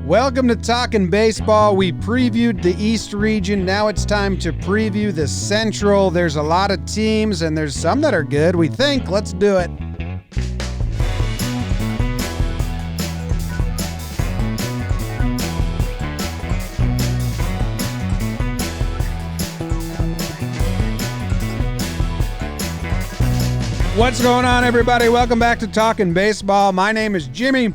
Welcome to Talkin Baseball. We previewed the East region. Now it's time to preview the Central. There's a lot of teams, and there's some that are good, we think. Let's do it. What's going on, everybody? Welcome back to Talkin Baseball. My name is Jimmy.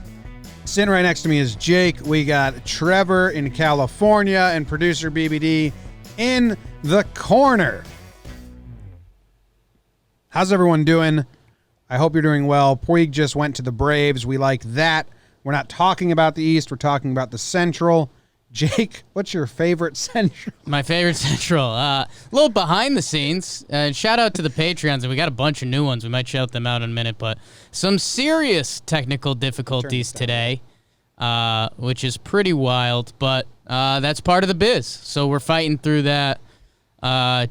Sitting right next to me is Jake. We got Trevor in California and producer BBD in the corner. How's everyone doing? I hope you're doing well. Puig just went to the Braves. We like that. We're not talking about the East. We're talking about the Central. Jake, what's your favorite Central? My favorite Central. A little behind the scenes. Shout out to the Patreons, and we got a bunch of new ones. We might shout them out in a minute, but some serious technical difficulties today, which is pretty wild, but that's part of the biz. So we're fighting through that.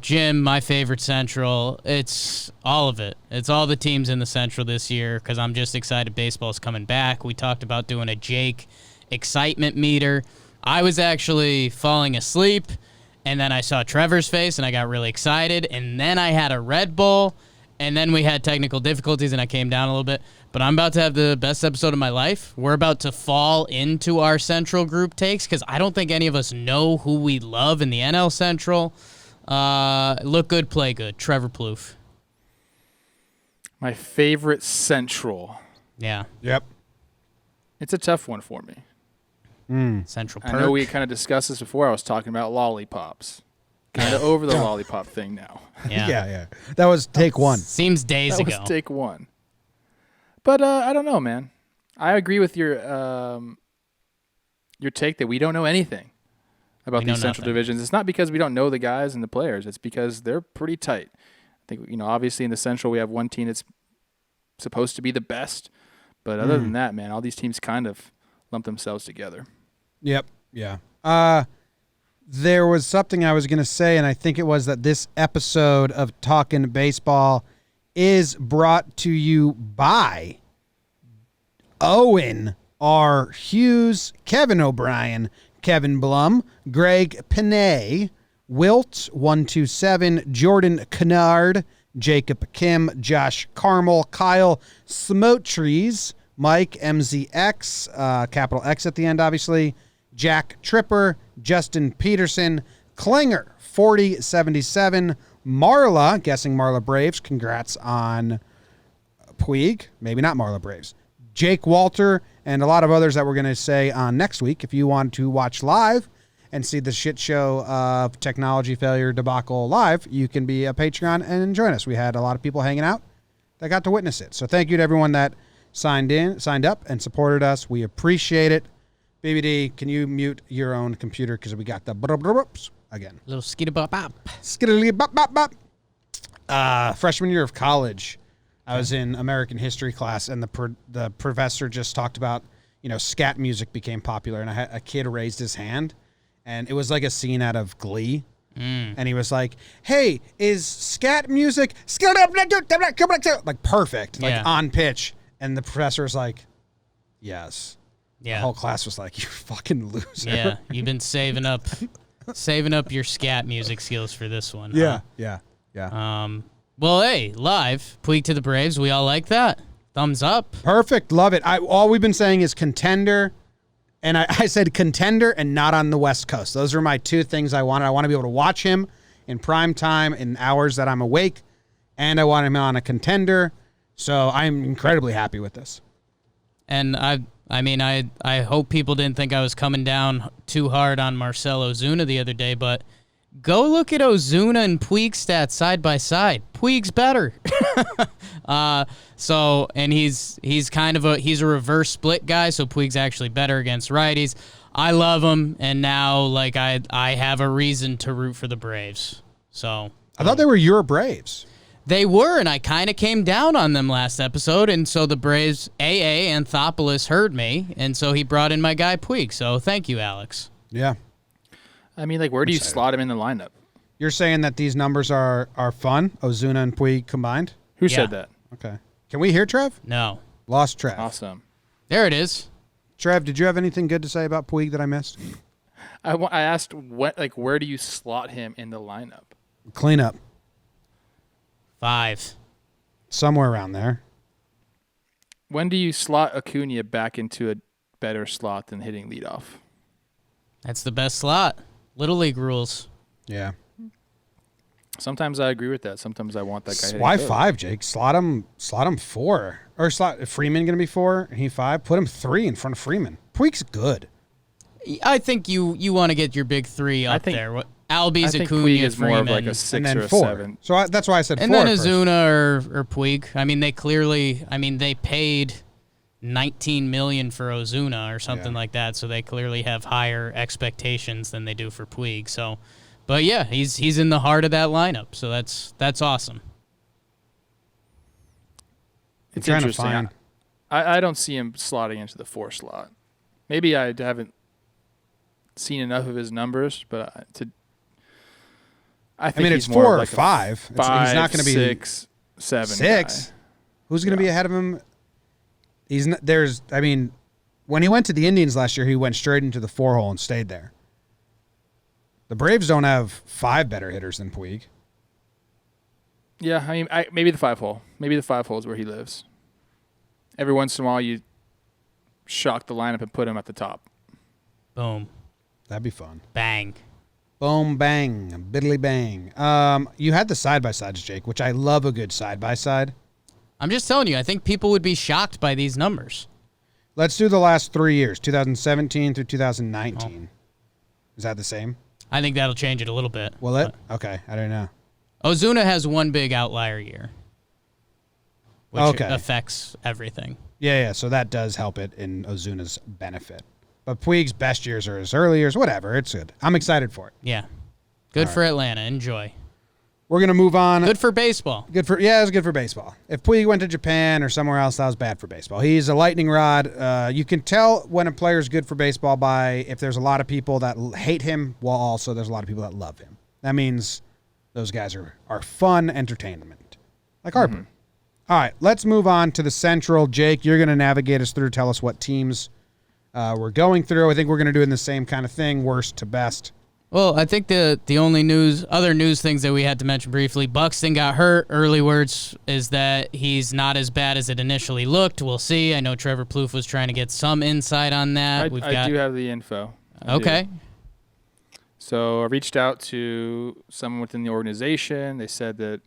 Jim, my favorite Central, it's all of it. It's all the teams in the Central this year because I'm just excited baseball's coming back. We talked about doing a Jake excitement meter. I was actually falling asleep, and then I saw Trevor's face, and I got really excited, and then I had a Red Bull, and then we had technical difficulties, and I came down a little bit. But I'm about to have the best episode of my life. We're about to fall into our Central group takes because I don't think any of us know who we love in the NL Central. Look good, play good. Trevor Plouffe. My favorite Central. Yeah. Yep. It's a tough one for me. Central Perk. I know we kind of discussed this before. I was talking about lollipops. Kind of over the lollipop thing now. Yeah. That was take one. Seems days That ago. was take one. But I don't know, man. I agree with your take that we don't know anything about these Central divisions. It's not because we don't know the guys and the players. It's because they're pretty tight. I think, obviously in the Central we have one team that's supposed to be the best. But other than that, man, all these teams kind of lump themselves together. Yep. Yeah. There was something I was going to say, and I think it was that this episode of Talkin' Baseball is brought to you by Owen R. Hughes, Kevin O'Brien, Kevin Blum, Greg Panay, Wilt 127, Jordan Kennard, Jacob Kim, Josh Carmel, Kyle Smotrees, Mike MZX, capital X at the end, obviously, Jack Tripper, Justin Peterson, Klinger 4077, Marla, guessing Marla Braves, congrats on Puig, maybe not Marla Braves, Jake Walter, and a lot of others that we're going to say on next week. If you want to watch live and see the shit show of technology failure debacle live, you can be a Patreon and join us. We had a lot of people hanging out that got to witness it. So thank you to everyone that signed up and supported us. We appreciate it. BBD, can you mute your own computer because we got the brubs again. Little skitty bop bop. Skiddly bop bop bop. Freshman year of college, I was in American history class, and the professor just talked about, scat music became popular, and a kid raised his hand, and it was like a scene out of Glee. And he was like, hey, is scat music like perfect, like on pitch? And the professor was like, yes. Yeah. The whole class was like, you fucking loser. Yeah, you've been saving up your scat music skills for this one. Yeah, huh? yeah. Well, hey, live, Puig to the Braves. We all like that. Thumbs up. Perfect. Love it. All we've been saying is contender, and I said contender and not on the West Coast. Those are my two things I wanted. I want to be able to watch him in prime time in hours that I'm awake, and I want him on a contender. So I'm incredibly happy with this. And I hope people didn't think I was coming down too hard on Marcell Ozuna the other day, but go look at Ozuna and Puig stats side by side. Puig's better. And he's kind of a reverse split guy, so Puig's actually better against righties. I love him, and now I have a reason to root for the Braves. So I thought they were your Braves. They were, and I kind of came down on them last episode, and so the Braves, Anthopoulos heard me, and so he brought in my guy Puig. So thank you, Alex. Yeah. I mean, where do you slot him in the lineup? You're saying that these numbers are fun, Ozuna and Puig combined? Who said that? Okay. Can we hear Trev? No. Lost Trev. Awesome. There it is. Trev, did you have anything good to say about Puig that I missed? I asked where do you slot him in the lineup? Cleanup. 5. Somewhere around there. When do you slot Acuna back into a better slot than hitting leadoff? That's the best slot. Little League rules. Yeah. Sometimes I agree with that. Sometimes I want that guy. Why 5, Jake? Slot him 4. Or slot Freeman going to be 4? He 5? Put him 3 in front of Freeman. Puig's good. I think you want to get your big 3 up there. Albies, Acuna, Puig is Freeman, more of like a 6 and then or a 4. 7. So that's why I said 4. And then Ozuna or Puig. I mean, they paid $19 million for Ozuna or something like that, so they clearly have higher expectations than they do for Puig. So, but yeah, he's in the heart of that lineup, so that's awesome. It's interesting. I don't see him slotting into the 4 slot. Maybe I haven't seen enough of his numbers, but I think it's he's more 4 or like 5. He's not going to be 6, 7. 6. Guy. Who's going to be ahead of him? He's not, when he went to the Indians last year, he went straight into the 4 hole and stayed there. The Braves don't have 5 better hitters than Puig. Yeah, I mean, maybe the 5 hole. Maybe the 5 hole is where he lives. Every once in a while, you shock the lineup and put him at the top. Boom. That'd be fun. Bang. Boom, bang, biddly bang. You had the side-by-sides, Jake, which I love a good side-by-side. I'm just telling you, I think people would be shocked by these numbers. Let's do the last 3 years, 2017 through 2019. Is that the same? I think that'll change it a little bit. Will it? Okay, I don't know. Ozuna has one big outlier year, which affects everything. Yeah, so that does help it in Ozuna's benefit. But Puig's best years are his early years. Whatever, it's good. I'm excited for it. Yeah. Good for Atlanta. Enjoy. We're going to move on. Good for baseball. It was good for baseball. If Puig went to Japan or somewhere else, that was bad for baseball. He's a lightning rod. You can tell when a player's good for baseball by if there's a lot of people that hate him, while also there's a lot of people that love him. That means those guys are fun entertainment. Like Harper. Mm-hmm. All right, let's move on to the Central. Jake, you're going to navigate us through, tell us what teams we're going through. I think we're going to do in the same kind of thing, worst to best. Well, I think the only other news things that we had to mention briefly, Buxton got hurt. Early words is that he's not as bad as it initially looked. We'll see. I know Trevor Plouffe was trying to get some insight on that. I do have the info. Okay. So I reached out to someone within the organization. They said that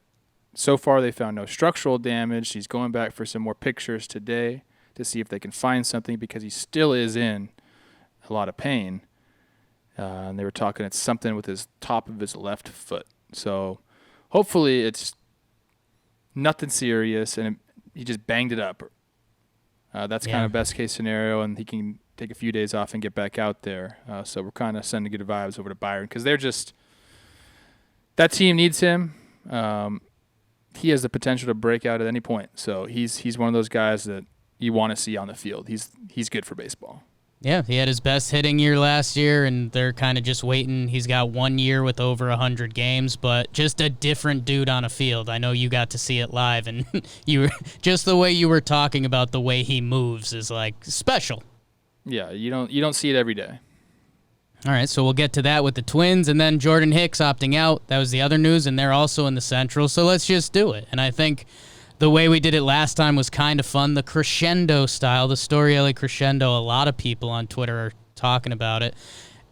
so far they found no structural damage. He's going back for some more pictures today to see if they can find something because he still is in a lot of pain. And they were talking it's something with his top of his left foot. So hopefully it's nothing serious and he just banged it up. That's kind of best case scenario, and he can take a few days off and get back out there. So we're kind of sending good vibes over to Byron because they're just – that team needs him. He has the potential to break out at any point. So he's one of those guys that you want to see on the field. He's good for baseball. Yeah, he had his best hitting year last year, and they're kind of just waiting. He's got 1 year with over 100 games, but just a different dude on a field. I know you got to see it live, and just the way you were talking about the way he moves is like special. Yeah, you don't see it every day. All right, so we'll get to that with the Twins, and then Jordan Hicks opting out. That was the other news, and they're also in the Central, so let's just do it. And I think the way we did it last time was kind of fun. The crescendo style, the Story Alley crescendo, a lot of people on Twitter are talking about it.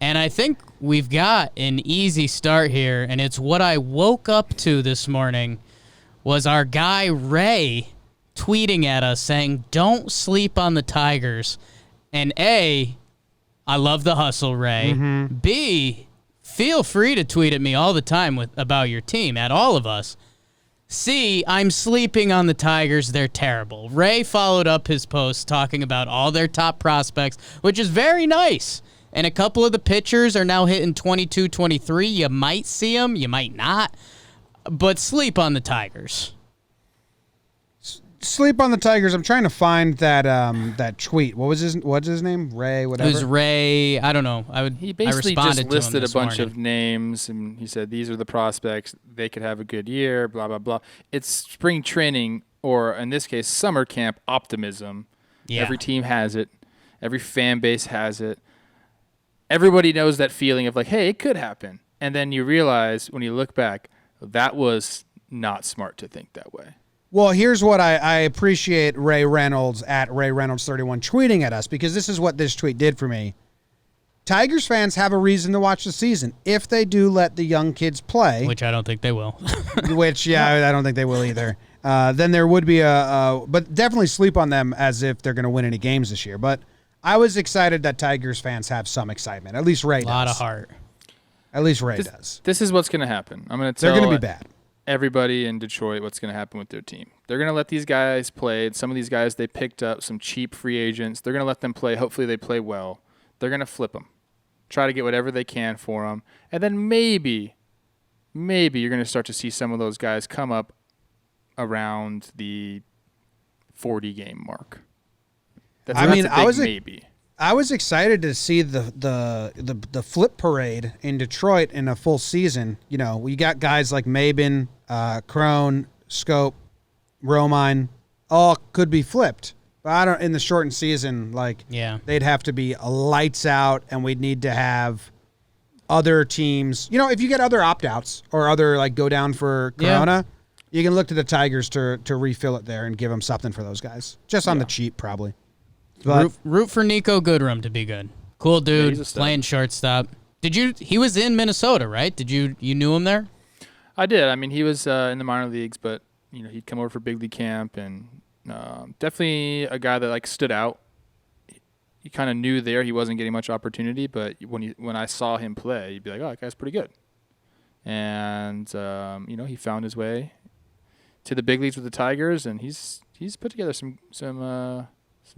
And I think we've got an easy start here, and it's what I woke up to this morning was our guy Ray tweeting at us saying, "Don't sleep on the Tigers." And A, I love the hustle, Ray. Mm-hmm. B, feel free to tweet at me all the time about your team, at all of us. C, I'm sleeping on the Tigers. They're terrible. Ray followed up his post talking about all their top prospects, which is very nice. And a couple of the pitchers are now hitting 22, 23. You might see them. You might not. But sleep on the Tigers. Sleep on the Tigers. I'm trying to find that tweet. What's his name? Ray, whatever. It was Ray. I don't know. He basically just listed a bunch of names, and he said these are the prospects. They could have a good year. Blah blah blah. It's spring training, or in this case, summer camp optimism. Yeah. Every team has it, Every fan base has it. Everybody knows that feeling of like, hey, it could happen. And then you realize when you look back, that was not smart to think that way. Well, here's what I appreciate Ray Reynolds at Ray Reynolds 31 tweeting at us, because this is what this tweet did for me. Tigers fans have a reason to watch the season if they do let the young kids play. Which I don't think they will. Which, I don't think they will either. Then there would be but definitely sleep on them as if they're going to win any games this year. But I was excited that Tigers fans have some excitement. At least Ray does. A lot of heart. At least Ray does. This is what's going to happen. I'm going to tell they're going to be bad. Everybody in Detroit what's going to happen with their team. They're going to let these guys play. Some of these guys they picked up, some cheap free agents. They're going to let them play. Hopefully they play well. They're going to flip them. Try to get whatever they can for them. And then maybe you're going to start to see some of those guys come up around the 40-game mark. Maybe. I was excited to see the flip parade in Detroit in a full season. You know, we got guys like Mabin, Crone, Scope, Romine, all could be flipped. But I don't in the shortened season, they'd have to be lights out, and we'd need to have other teams. You know, if you get other opt-outs or other go down for Corona, you can look to the Tigers to refill it there and give them something for those guys, just on the cheap probably. But root for Nico Goodrum to be good. Cool dude, playing shortstop. He was in Minnesota, right? You knew him there? I did. I mean, he was in the minor leagues, but he'd come over for big league camp, and definitely a guy that stood out. You kind of knew there he wasn't getting much opportunity, but when I saw him play, you'd be like, oh, that guy's pretty good. And he found his way to the big leagues with the Tigers, and he's put together some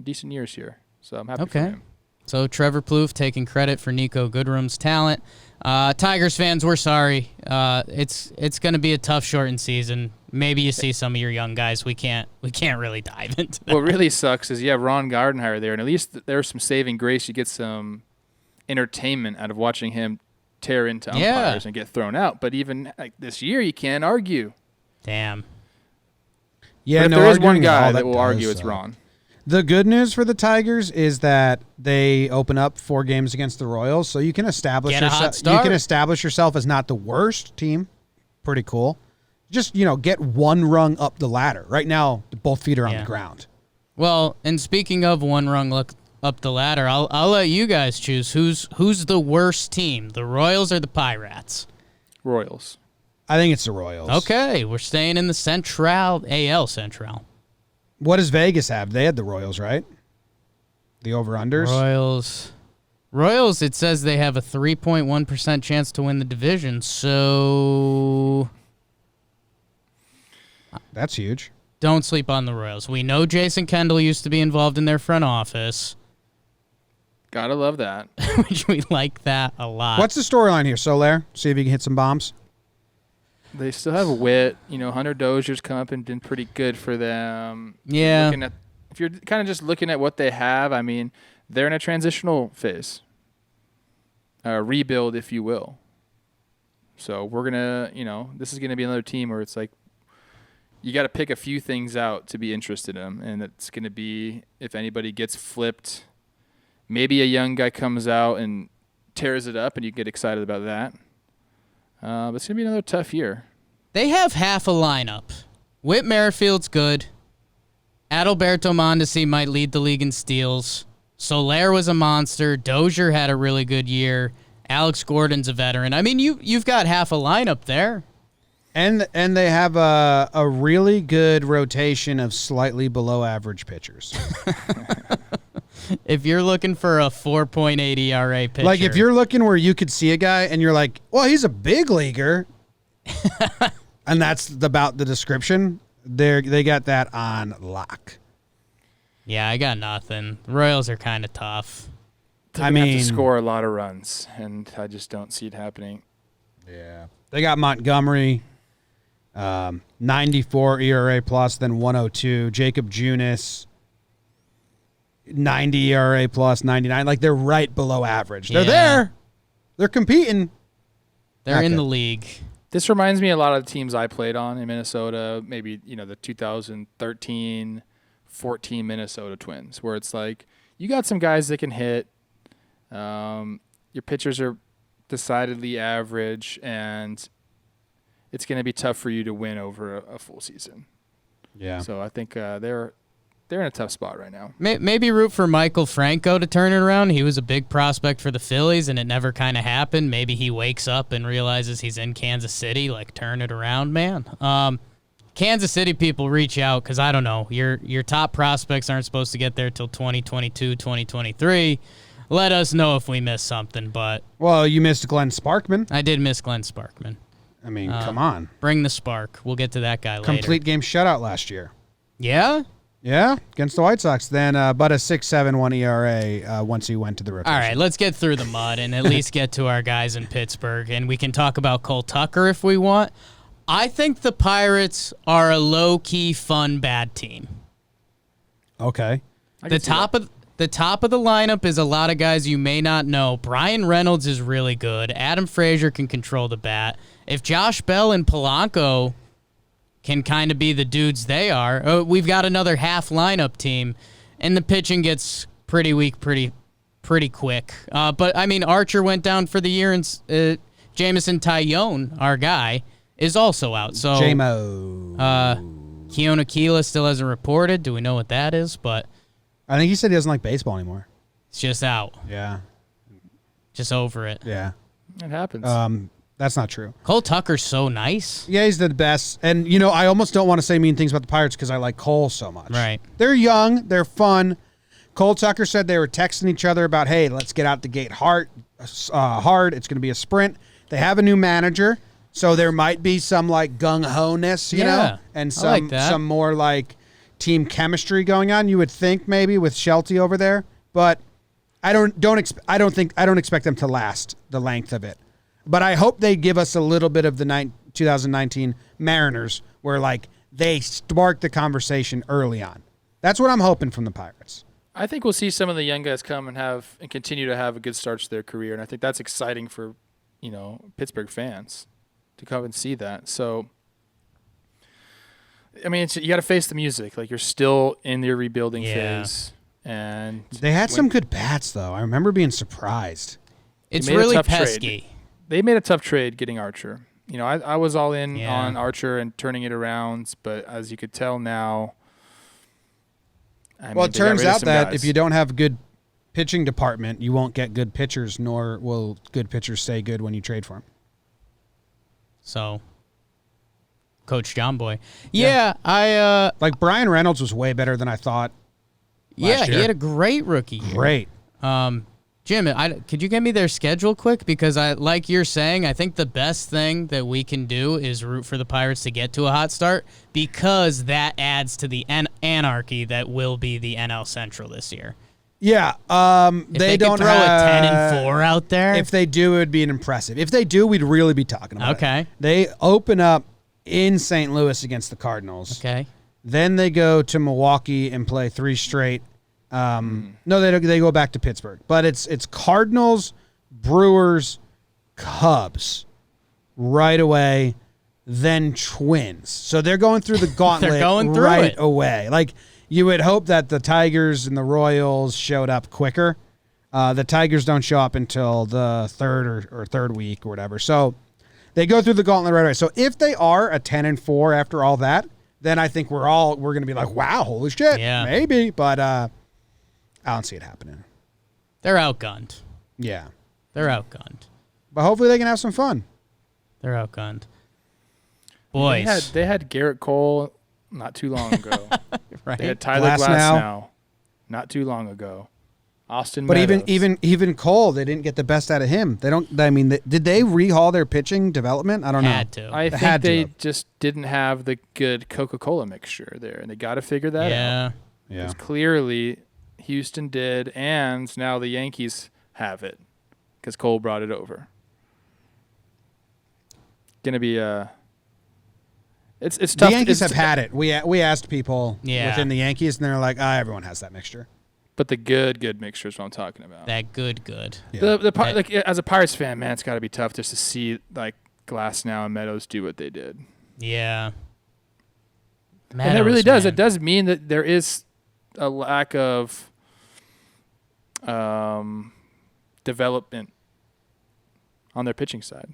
decent years here, so I'm happy for him. So Trevor Plouffe taking credit for Nico Goodrum's talent. Tigers fans, we're sorry. It's going to be a tough shortened season. Maybe you see some of your young guys. We can't really dive into that. What really sucks is you have Ron Gardenhire there, and at least there's some saving grace. You get some entertainment out of watching him tear into umpires and get thrown out. But even this year, you can't argue. Damn. Yeah, but if there is one guy that will argue, it's Ron. The good news for the Tigers is that they open up 4 games against the Royals, so you can establish yourself as not the worst team. Pretty cool. Just, get one rung up the ladder. Right now, both feet are on the ground. Well, and speaking of one rung up the ladder, I'll let you guys choose who's the worst team, the Royals or the Pirates? Royals. I think it's the Royals. Okay, we're staying in the AL Central. What does Vegas have? They had the Royals, right? The over-unders? Royals, it says they have a 3.1% chance to win the division, so... That's huge. Don't sleep on the Royals. We know Jason Kendall used to be involved in their front office. Gotta love that. Which we like that a lot. What's the storyline here, Soler? See if you can hit some bombs. They still have Witt. Hunter Dozier's come up and been pretty good for them. Yeah. If you're kind of just looking at what they have, I mean, they're in a transitional phase. Rebuild, if you will. So we're going to, this is going to be another team where it's like you got to pick a few things out to be interested in them. And it's going to be if anybody gets flipped, maybe a young guy comes out and tears it up and you get excited about that. But it's going to be another tough year. They have half a lineup. Whit Merrifield's good. Adalberto Mondesi might lead the league in steals. Soler was a monster. Dozier had a really good year. Alex Gordon's a veteran. I mean, you've got half a lineup there. And they have a really good rotation of slightly below average pitchers. If you're looking for a 4.8 ERA pitcher. Like, if you're looking where you could see a guy and you're like, well, he's a big leaguer, and that's about the description, they got that on lock. Yeah, I got nothing. The Royals are kind of tough. They're going to have to score a lot of runs, and I just don't see it happening. Yeah. They got Montgomery, 94 ERA plus, then 102. Jacob Junis, 90 ERA plus, 99. Like, they're right below average. They're there. They're competing. They're in the league. This reminds me a lot of the teams I played on in Minnesota, maybe, the 2013-14 Minnesota Twins, where it's like you got some guys that can hit. Your pitchers are decidedly average, and it's going to be tough for you to win over a full season. Yeah. So I think they're in a tough spot right now. Maybe root for Michael Franco to turn it around. He was a big prospect for the Phillies, and it never kind of happened. Maybe he wakes up and realizes he's in Kansas City. Like, turn it around, man. Kansas City people, reach out, because I don't know. Your top prospects aren't supposed to get there till 2022, 2023. Let us know if we missed something. But Well, you missed Glenn Sparkman. I did miss Glenn Sparkman. I mean, come on. Bring the spark. We'll get to that guy later. Complete game shutout last year. Yeah? Yeah, against the White Sox. Then but a 6.71 ERA once he went to the rotation. All right, let's get through the mud and at least get to our guys in Pittsburgh, and we can talk about Cole Tucker if we want. I think the Pirates are a low-key fun bad team. Okay. The top of the lineup is a lot of guys you may not know. Brian Reynolds is really good. Adam Frazier can control the bat. If Josh Bell and Polanco can kind of be the dudes they are, we've got another half lineup team, and the pitching gets pretty weak pretty quick. But, I mean, Archer went down for the year, and Jamison Tyone, our guy, is also out. So J-Mo. Keona Keela still hasn't reported. Do we know what that is? But I think he said he doesn't like baseball anymore. it's just out. Yeah. Just over it. Yeah. It happens. That's not true. Cole Tucker's so nice. Yeah, he's the best. And, you know, I almost don't want to say mean things about the Pirates because I like Cole so much. Right. They're young. They're fun. Cole Tucker said they were texting each other about, hey, let's get out the gate hard. It's going to be a sprint. They have a new manager, so there might be some, like, gung-ho-ness, you know? And some more, like, team chemistry going on. You would think maybe with Shelty over there. But I don't expect them to last the length of it. But I hope they give us a little bit of the 2019 Mariners where, like, they spark the conversation early on. That's what I'm hoping from the Pirates. I think we'll see some of the young guys come and continue to have a good start to their career, and I think that's exciting for, you know, Pittsburgh fans to come and see that. So, I mean, you got to face the music. Like, you're still in your rebuilding phase, and they had some good bats though. I remember being surprised. It's really pesky. They made a tough trade getting Archer. You know, I was all in on Archer and turning it around, but as you could tell now, it turns out that if you don't have a good pitching department, you won't get good pitchers, nor will good pitchers stay good when you trade for them. So, Coach Jomboy. Yeah, I... like, Brian Reynolds was way better than I thought last year. He had a great rookie year. Great. Jim, could you give me their schedule quick? Because like you're saying, I think the best thing that we can do is root for the Pirates to get to a hot start, because that adds to the anarchy that will be the NL Central this year. Yeah, if they don't throw a 10-4 out there. If they do, it would be an impressive. If they do, we'd really be talking about it. Okay. They open up in St. Louis against the Cardinals. Okay. Then they go to Milwaukee and play 3 straight. No, they go back to Pittsburgh. But it's Cardinals, Brewers, Cubs right away, then Twins. So they're going through the gauntlet right away. Like, you would hope that the Tigers and the Royals showed up quicker. The Tigers don't show up until the third week or whatever. So they go through the gauntlet right away. So if they are a 10-4 after all that, then I think we're going to be like, wow, holy shit, maybe. But I don't see it happening. They're outgunned. Yeah. They're outgunned. But hopefully they can have some fun. They're outgunned. Boys. They had Garrett Cole not too long ago. Right. They had Tyler Glasnow not too long ago. Austin Meadows. But even Cole, they didn't get the best out of him. Did they rehaul their pitching development? I don't know. Had to. I think they just didn't have the good Coca-Cola mixture there, and they got to figure that out. Yeah. Because clearly Houston did, and now the Yankees have it because Cole brought it over. Going to be it's tough. The Yankees have had it. We asked people within the Yankees, and they're like, everyone has that mixture. But the good mixture is what I'm talking about. That good. Yeah. Like, as a Pirates fan, man, it's got to be tough just to see like Glasnow and Meadows do what they did. Yeah. And it really does. It does mean that there is a lack of development on their pitching side.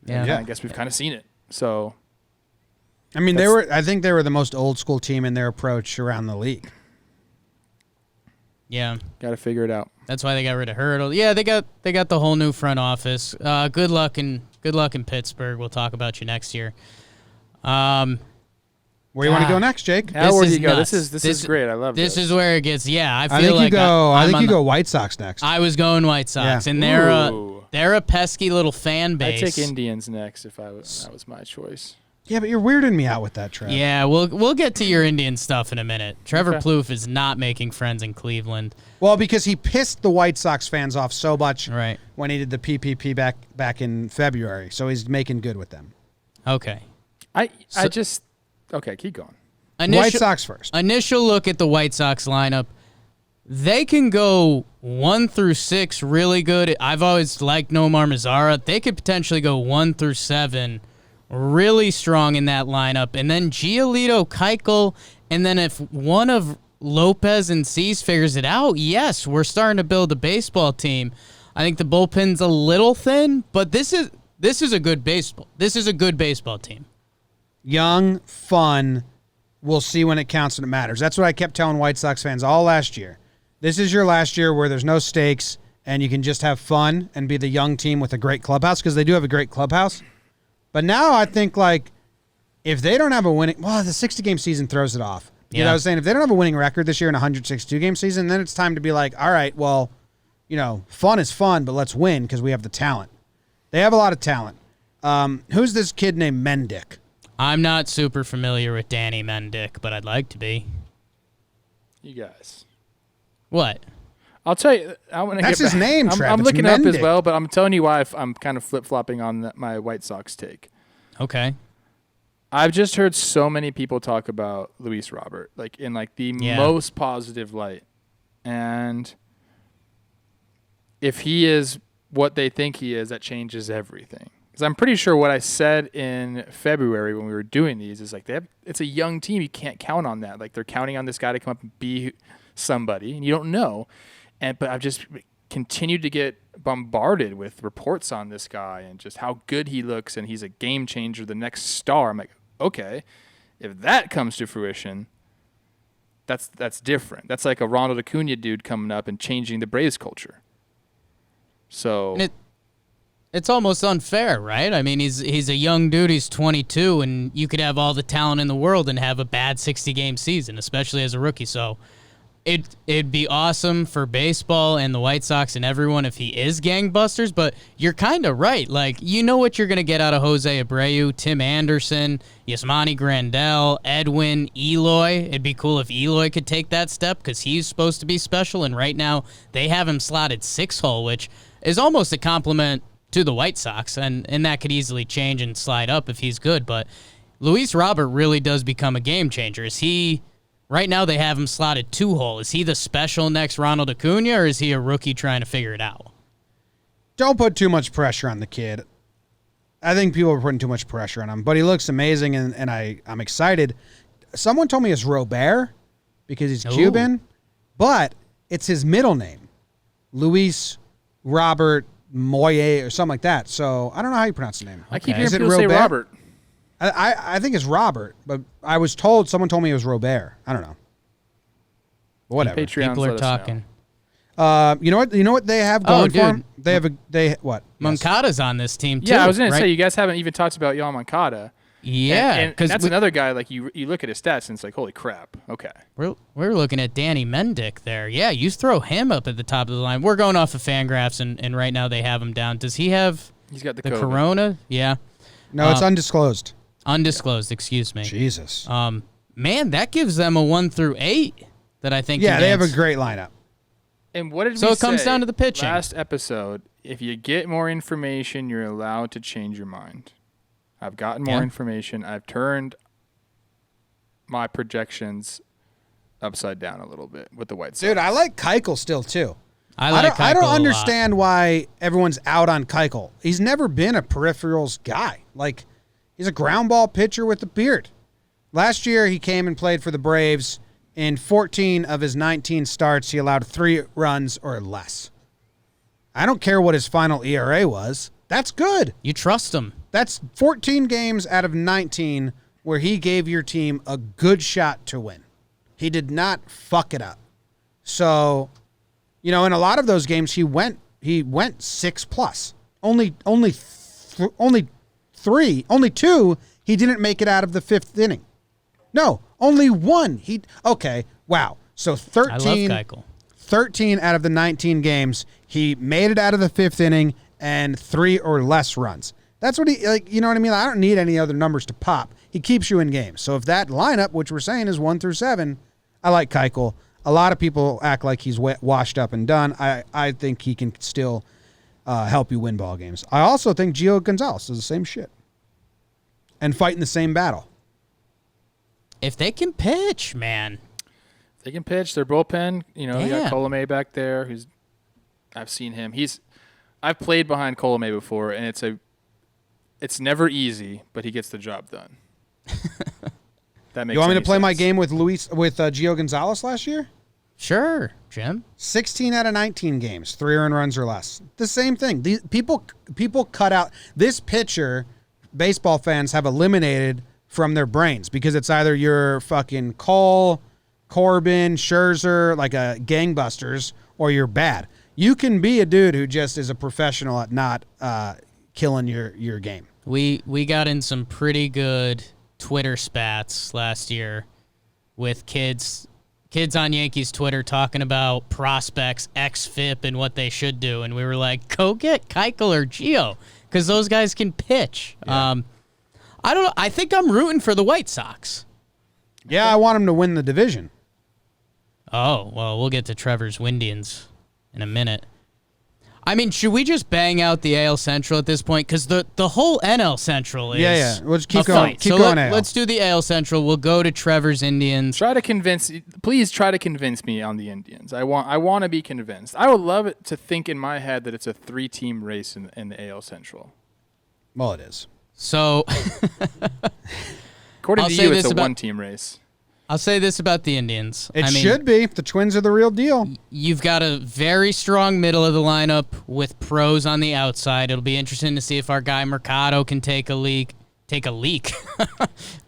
Yeah. And I guess we've kind of seen it. So, I mean, I think they were the most old school team in their approach around the league. Yeah. Got to figure it out. That's why they got rid of Hurdle. Yeah, they got the whole new front office. Good luck in Pittsburgh. We'll talk about you next year. Where you want to go next, Jake? Where do you go? This is great. I love this. This is where it gets. Yeah, I think like you go. I think you go White Sox next. I was going White Sox, and they're a pesky little fan base. I'd take Indians next if that was my choice. Yeah, but you're weirding me out with that, Trev. Yeah, we'll get to your Indian stuff in a minute. Trevor Plouffe is not making friends in Cleveland. Well, because he pissed the White Sox fans off so much when he did the PPP back in February, so he's making good with them. Okay. Okay, keep going. White Sox first. Initial look at the White Sox lineup. They can go 1 through 6 really good. I've always liked Nomar Mazara. They could potentially go 1 through 7 really strong in that lineup. And then Giolito, Keuchel, and then if one of Lopez and Cease figures it out, yes, we're starting to build a baseball team. I think the bullpen's a little thin, but this is a good baseball. This is a good baseball team. Young, fun. We'll see when it counts and it matters. That's what I kept telling White Sox fans all last year. This is your last year where there's no stakes and you can just have fun and be the young team with a great clubhouse, because they do have a great clubhouse. But now I think, like, if they don't have a winning... Well, the 60-game season throws it off. Because I was saying, if they don't have a winning record this year in a 162-game season, then it's time to be like, all right, well, fun is fun, but let's win because we have the talent. They have a lot of talent. Who's this kid named Mendick? I'm not super familiar with Danny Mendick, but I'd like to be. You guys. What? I'll tell you. That's his name, Trev. I'm It's looking up as Mendick. well, but I'm telling you why I'm kind of flip-flopping on my White Sox take. Okay. I've just heard so many people talk about Luis Robert, like in the most positive light. And if he is what they think he is, that changes everything. Because I'm pretty sure what I said in February when we were doing these is it's a young team. You can't count on that. Like, they're counting on this guy to come up and be somebody, and you don't know. But I've just continued to get bombarded with reports on this guy and just how good he looks, and he's a game changer, the next star. I'm like, okay, if that comes to fruition, that's different. That's like a Ronald Acuna dude coming up and changing the Braves culture. So it's almost unfair, right? I mean, he's a young dude. He's 22, and you could have all the talent in the world and have a bad 60-game season, especially as a rookie. So it'd be awesome for baseball and the White Sox and everyone if he is gangbusters. But you're kind of right. Like, you know what you're going to get out of Jose Abreu, Tim Anderson, Yasmani Grandal, Edwin, Eloy. It'd be cool if Eloy could take that step because he's supposed to be special. And right now they have him slotted 6-hole, which is almost a compliment to the White Sox, and that could easily change and slide up if he's good. But Luis Robert really does become a game changer. Is he, right now they have him slotted 2-hole. Is he the special next Ronald Acuna, or is he a rookie trying to figure it out? Don't put too much pressure on the kid. I think people are putting too much pressure on him, but he looks amazing, and I'm excited. Someone told me it's Robert because he's Cuban, but it's his middle name, Luis Robert Moye or something like that. So I don't know how you pronounce the name. I keep hearing people say Robert. I think it's Robert, but I was told, someone told me it was Robert. I don't know. But whatever. People are talking. You know what they have going for them? What? Moncada's on this team too. Yeah, I was going to say, you guys haven't even talked about Yohan Moncada. Yeah, because that's another guy. Like, you look at his stats and it's like, holy crap. Okay, we're looking at Danny Mendick there. Yeah, you throw him up at the top of the line. We're going off of Fangraphs, and right now they have him down. Does he have? He's got the corona. Yeah. No, it's undisclosed. Undisclosed. Excuse me. Jesus. Man, that gives them a 1 through 8 that I think. Yeah, they have a great lineup. And what did we say? So it comes say down to the pitching. Last episode, if you get more information, you're allowed to change your mind. I've gotten more information. I've turned my projections upside down a little bit with the White Sox. Dude, I like Keuchel still, too. I don't understand why everyone's out on Keuchel. He's never been a peripherals guy. Like, he's a ground ball pitcher with a beard. Last year, he came and played for the Braves, In 14 of his 19 starts, he allowed 3 runs or less. I don't care what his final ERA was. That's good. You trust him. That's 14 games out of 19 where he gave your team a good shot to win. He did not fuck it up. So, in a lot of those games, he went 6+. Only 2, he didn't make it out of the 5th inning. No, only 1. Wow. So 13. I love Keuchel. 13 out of the 19 games, he made it out of the 5th inning and 3 or less runs. That's what he, you know what I mean? I don't need any other numbers to pop. He keeps you in games. So if that lineup, which we're saying is 1 through 7, I like Keuchel. A lot of people act like he's washed up and done. I think he can still help you win ball games. I also think Gio Gonzalez is the same shit and fighting the same battle. If they can pitch, man. They can pitch. Their bullpen, you got Colomé back there. I've seen him. I've played behind Colomé before, and it's never easy, but he gets the job done. That makes. You want me to play sense. my game with Gio Gonzalez last year? Sure, Jim. 16 out of 19 games, 3 earned runs or less. The same thing. These people cut out this pitcher. Baseball fans have eliminated from their brains because it's either you're fucking Cole, Corbin, Scherzer, like a gangbusters, or you're bad. You can be a dude who just is a professional at not killing your game. We got in some pretty good Twitter spats last year with kids on Yankees Twitter talking about prospects, xFIP, and what they should do, and we were like, go get Keuchel or Gio because those guys can pitch. Yeah. I don't know. I think I'm rooting for the White Sox. Yeah, I want him to win the division. Oh, well, we'll get to Trevor's Windians in a minute. I mean, should we just bang out the AL Central at this point? Because the whole NL Central is yeah. Let's keep a going. fight. Keep so going. AL. Let's do the AL Central. We'll go to Trevor's Indians. Please try to convince me on the Indians. I want to be convinced. I would love it to think in my head that it's a 3-team race in the AL Central. Well, it is. So, according to you, it's a 1-team race. I'll say this about the Indians. It should be. The Twins are the real deal. You've got a very strong middle of the lineup with pros on the outside. It'll be interesting to see if our guy Mercado can take a leak.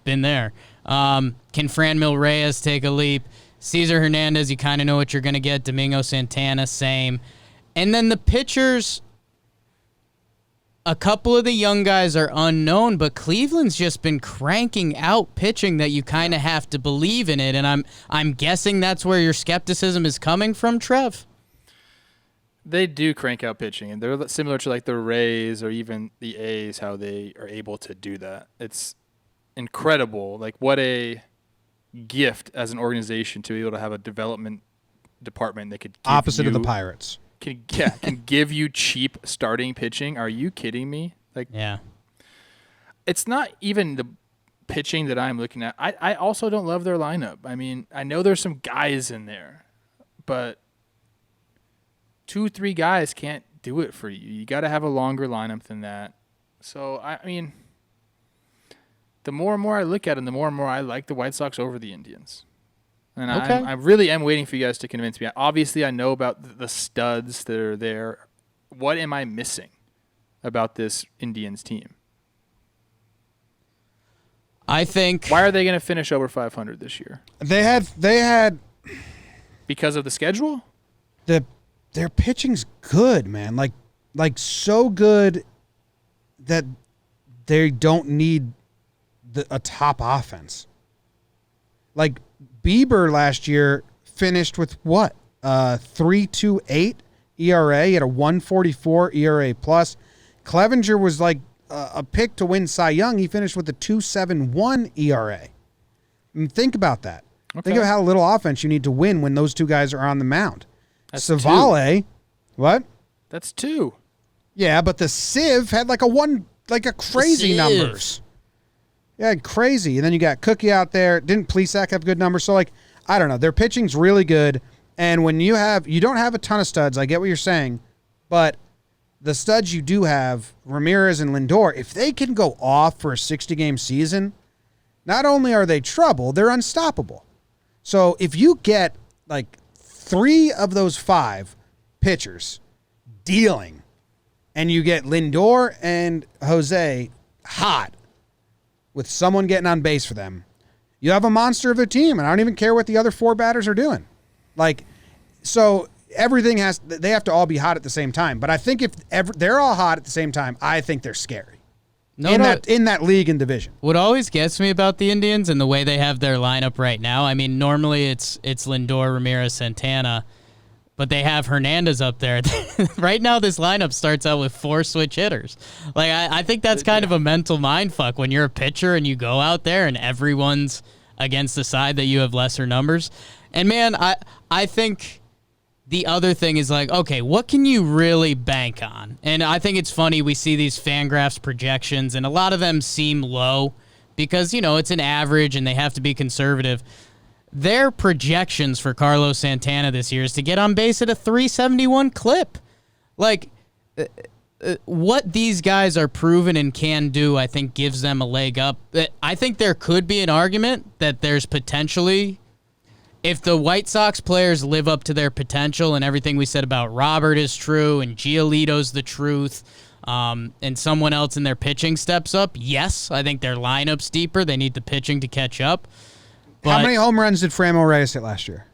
Been there. Can Franmil Reyes take a leap? Cesar Hernandez, you kind of know what you're going to get. Domingo Santana, same. And then the pitchers, a couple of the young guys are unknown, but Cleveland's just been cranking out pitching that you kind of have to believe in it, and I'm guessing that's where your skepticism is coming from, Trev. They do crank out pitching, and they're similar to like the Rays or even the A's, how they are able to do that. It's incredible. Like, what a gift as an organization to be able to have a development department that could give opposite of the Pirates. Can give you cheap starting pitching. Are you kidding me? Like, yeah. It's not even the pitching that I'm looking at. I also don't love their lineup. I mean, I know there's some guys in there, but 2-3 guys can't do it for you. You got to have a longer lineup than that. So, I mean, the more and more I look at them, the more and more I like the White Sox over the Indians. And okay. I really am waiting for you guys to convince me. Obviously, I know about the studs that are there. What am I missing about this Indians team? I think. Why are they going to finish over 500 this year? They had because of the schedule? Their pitching's good, man. Like so good that they don't need a top offense. Like Bieber last year finished with what? 3.28 ERA. He had a 1.44 ERA plus. Clevenger was like a pick to win Cy Young. He finished with a 2.71 ERA. I mean, think about that. Okay. Think of how little offense you need to win when those two guys are on the mound. That's Savale, 2. What? That's 2. Yeah, but the Civ had like a crazy numbers. Yeah, crazy. And then you got Cookie out there. Didn't Plesac have good numbers? So, like, I don't know. Their pitching's really good. And when you don't have a ton of studs, I get what you're saying, but the studs you do have, Ramirez and Lindor, if they can go off for a 60-game season, not only are they trouble, they're unstoppable. So if you get like 3 of those 5 pitchers dealing, and you get Lindor and Jose hot with someone getting on base for them, you have a monster of a team, and I don't even care what the other 4 batters are doing. Like, so they have to all be hot at the same time. But I think if they're all hot at the same time, I think they're scary. In that league and division. What always gets me about the Indians and the way they have their lineup right now, I mean, normally it's Lindor, Ramirez, Santana, but they have Hernandez up there. Right now, this lineup starts out with 4 switch hitters. Like, I think that's kind of a mental mindfuck when you're a pitcher and you go out there and everyone's against the side that you have lesser numbers. And, man, I think the other thing is like, okay, what can you really bank on? And I think it's funny we see these Fangraphs projections, and a lot of them seem low because, it's an average and they have to be conservative. Their projections for Carlos Santana this year is to get on base at a 371 clip. Like, what these guys are proven and can do, I think, gives them a leg up. I think there could be an argument that there's potentially, if the White Sox players live up to their potential and everything we said about Robert is true and Giolito's the truth, and someone else in their pitching steps up, yes, I think their lineup's deeper. They need the pitching to catch up. But how many home runs did Framil Reyes hit last year?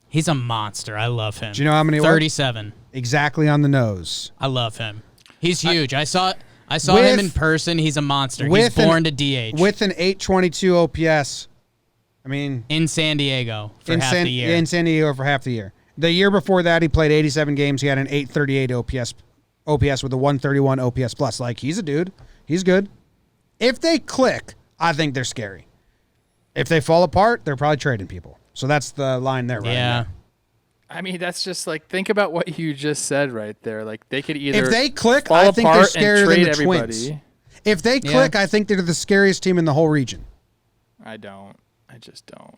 He's a monster. I love him. Do you know how many? 37. Exactly on the nose. I love him. He's huge. I saw him in person. He's a monster. He's born to DH. With an 822 OPS, I mean, in San Diego for half the year. In San Diego for half the year. The year before that, he played 87 games. He had an 838 OPS with a 131 OPS plus. Like, he's a dude. He's good. If they click, I think they're scary. If they fall apart, they're probably trading people. So that's the line there, right? Yeah. I mean, that's just like, think about what you just said right there. Like, they could either if they click, fall I think they're apart scarier and than trade the everybody. Twins. If they click, I think they're the scariest team in the whole region. I just don't.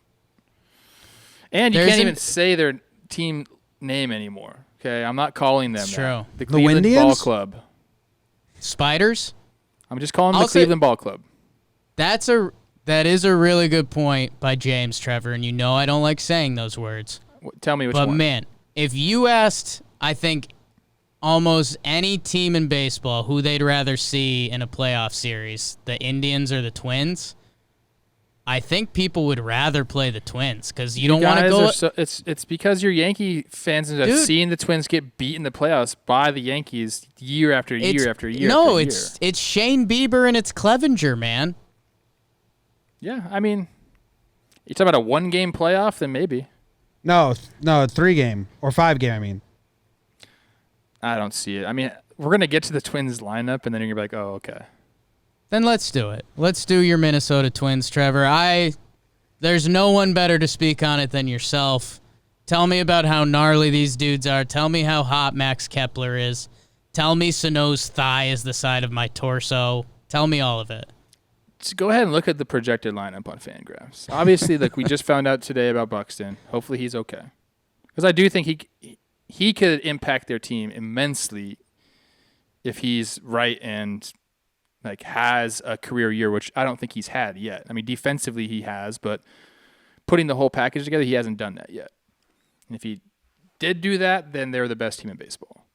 And you can't even say their team name anymore. Okay, I'm not calling them that. True. The The Cleveland Windians? Ball Club. Spiders? I'm just calling them the Cleveland Ball Club. That is a really good point by James, Trevor, and I don't like saying those words. Tell me which one. But, man, if you asked, I think, almost any team in baseball who they'd rather see in a playoff series, the Indians or the Twins, I think people would rather play the Twins because you don't want to go. It's because you're Yankee fans and have seen the Twins get beat in the playoffs by the Yankees year after year after year. No, it's Shane Bieber and it's Clevenger, man. Yeah, I mean, you talking about a 1-game playoff, then maybe. No, 3-game or 5-game. I mean, I don't see it. I mean, we're gonna get to the Twins lineup, and then you're gonna be like, oh, okay. Then let's do it. Let's do your Minnesota Twins, Trevor. There's no one better to speak on it than yourself. Tell me about how gnarly these dudes are. Tell me how hot Max Kepler is. Tell me Sano's thigh is the side of my torso. Tell me all of it. Just go ahead and look at the projected lineup on Fangraphs. Obviously, like we just found out today about Buxton. Hopefully he's okay. Because I do think he could impact their team immensely if he's right and like has a career year, which I don't think he's had yet. I mean, defensively he has, but putting the whole package together, he hasn't done that yet. And if he did do that, then they're the best team in baseball.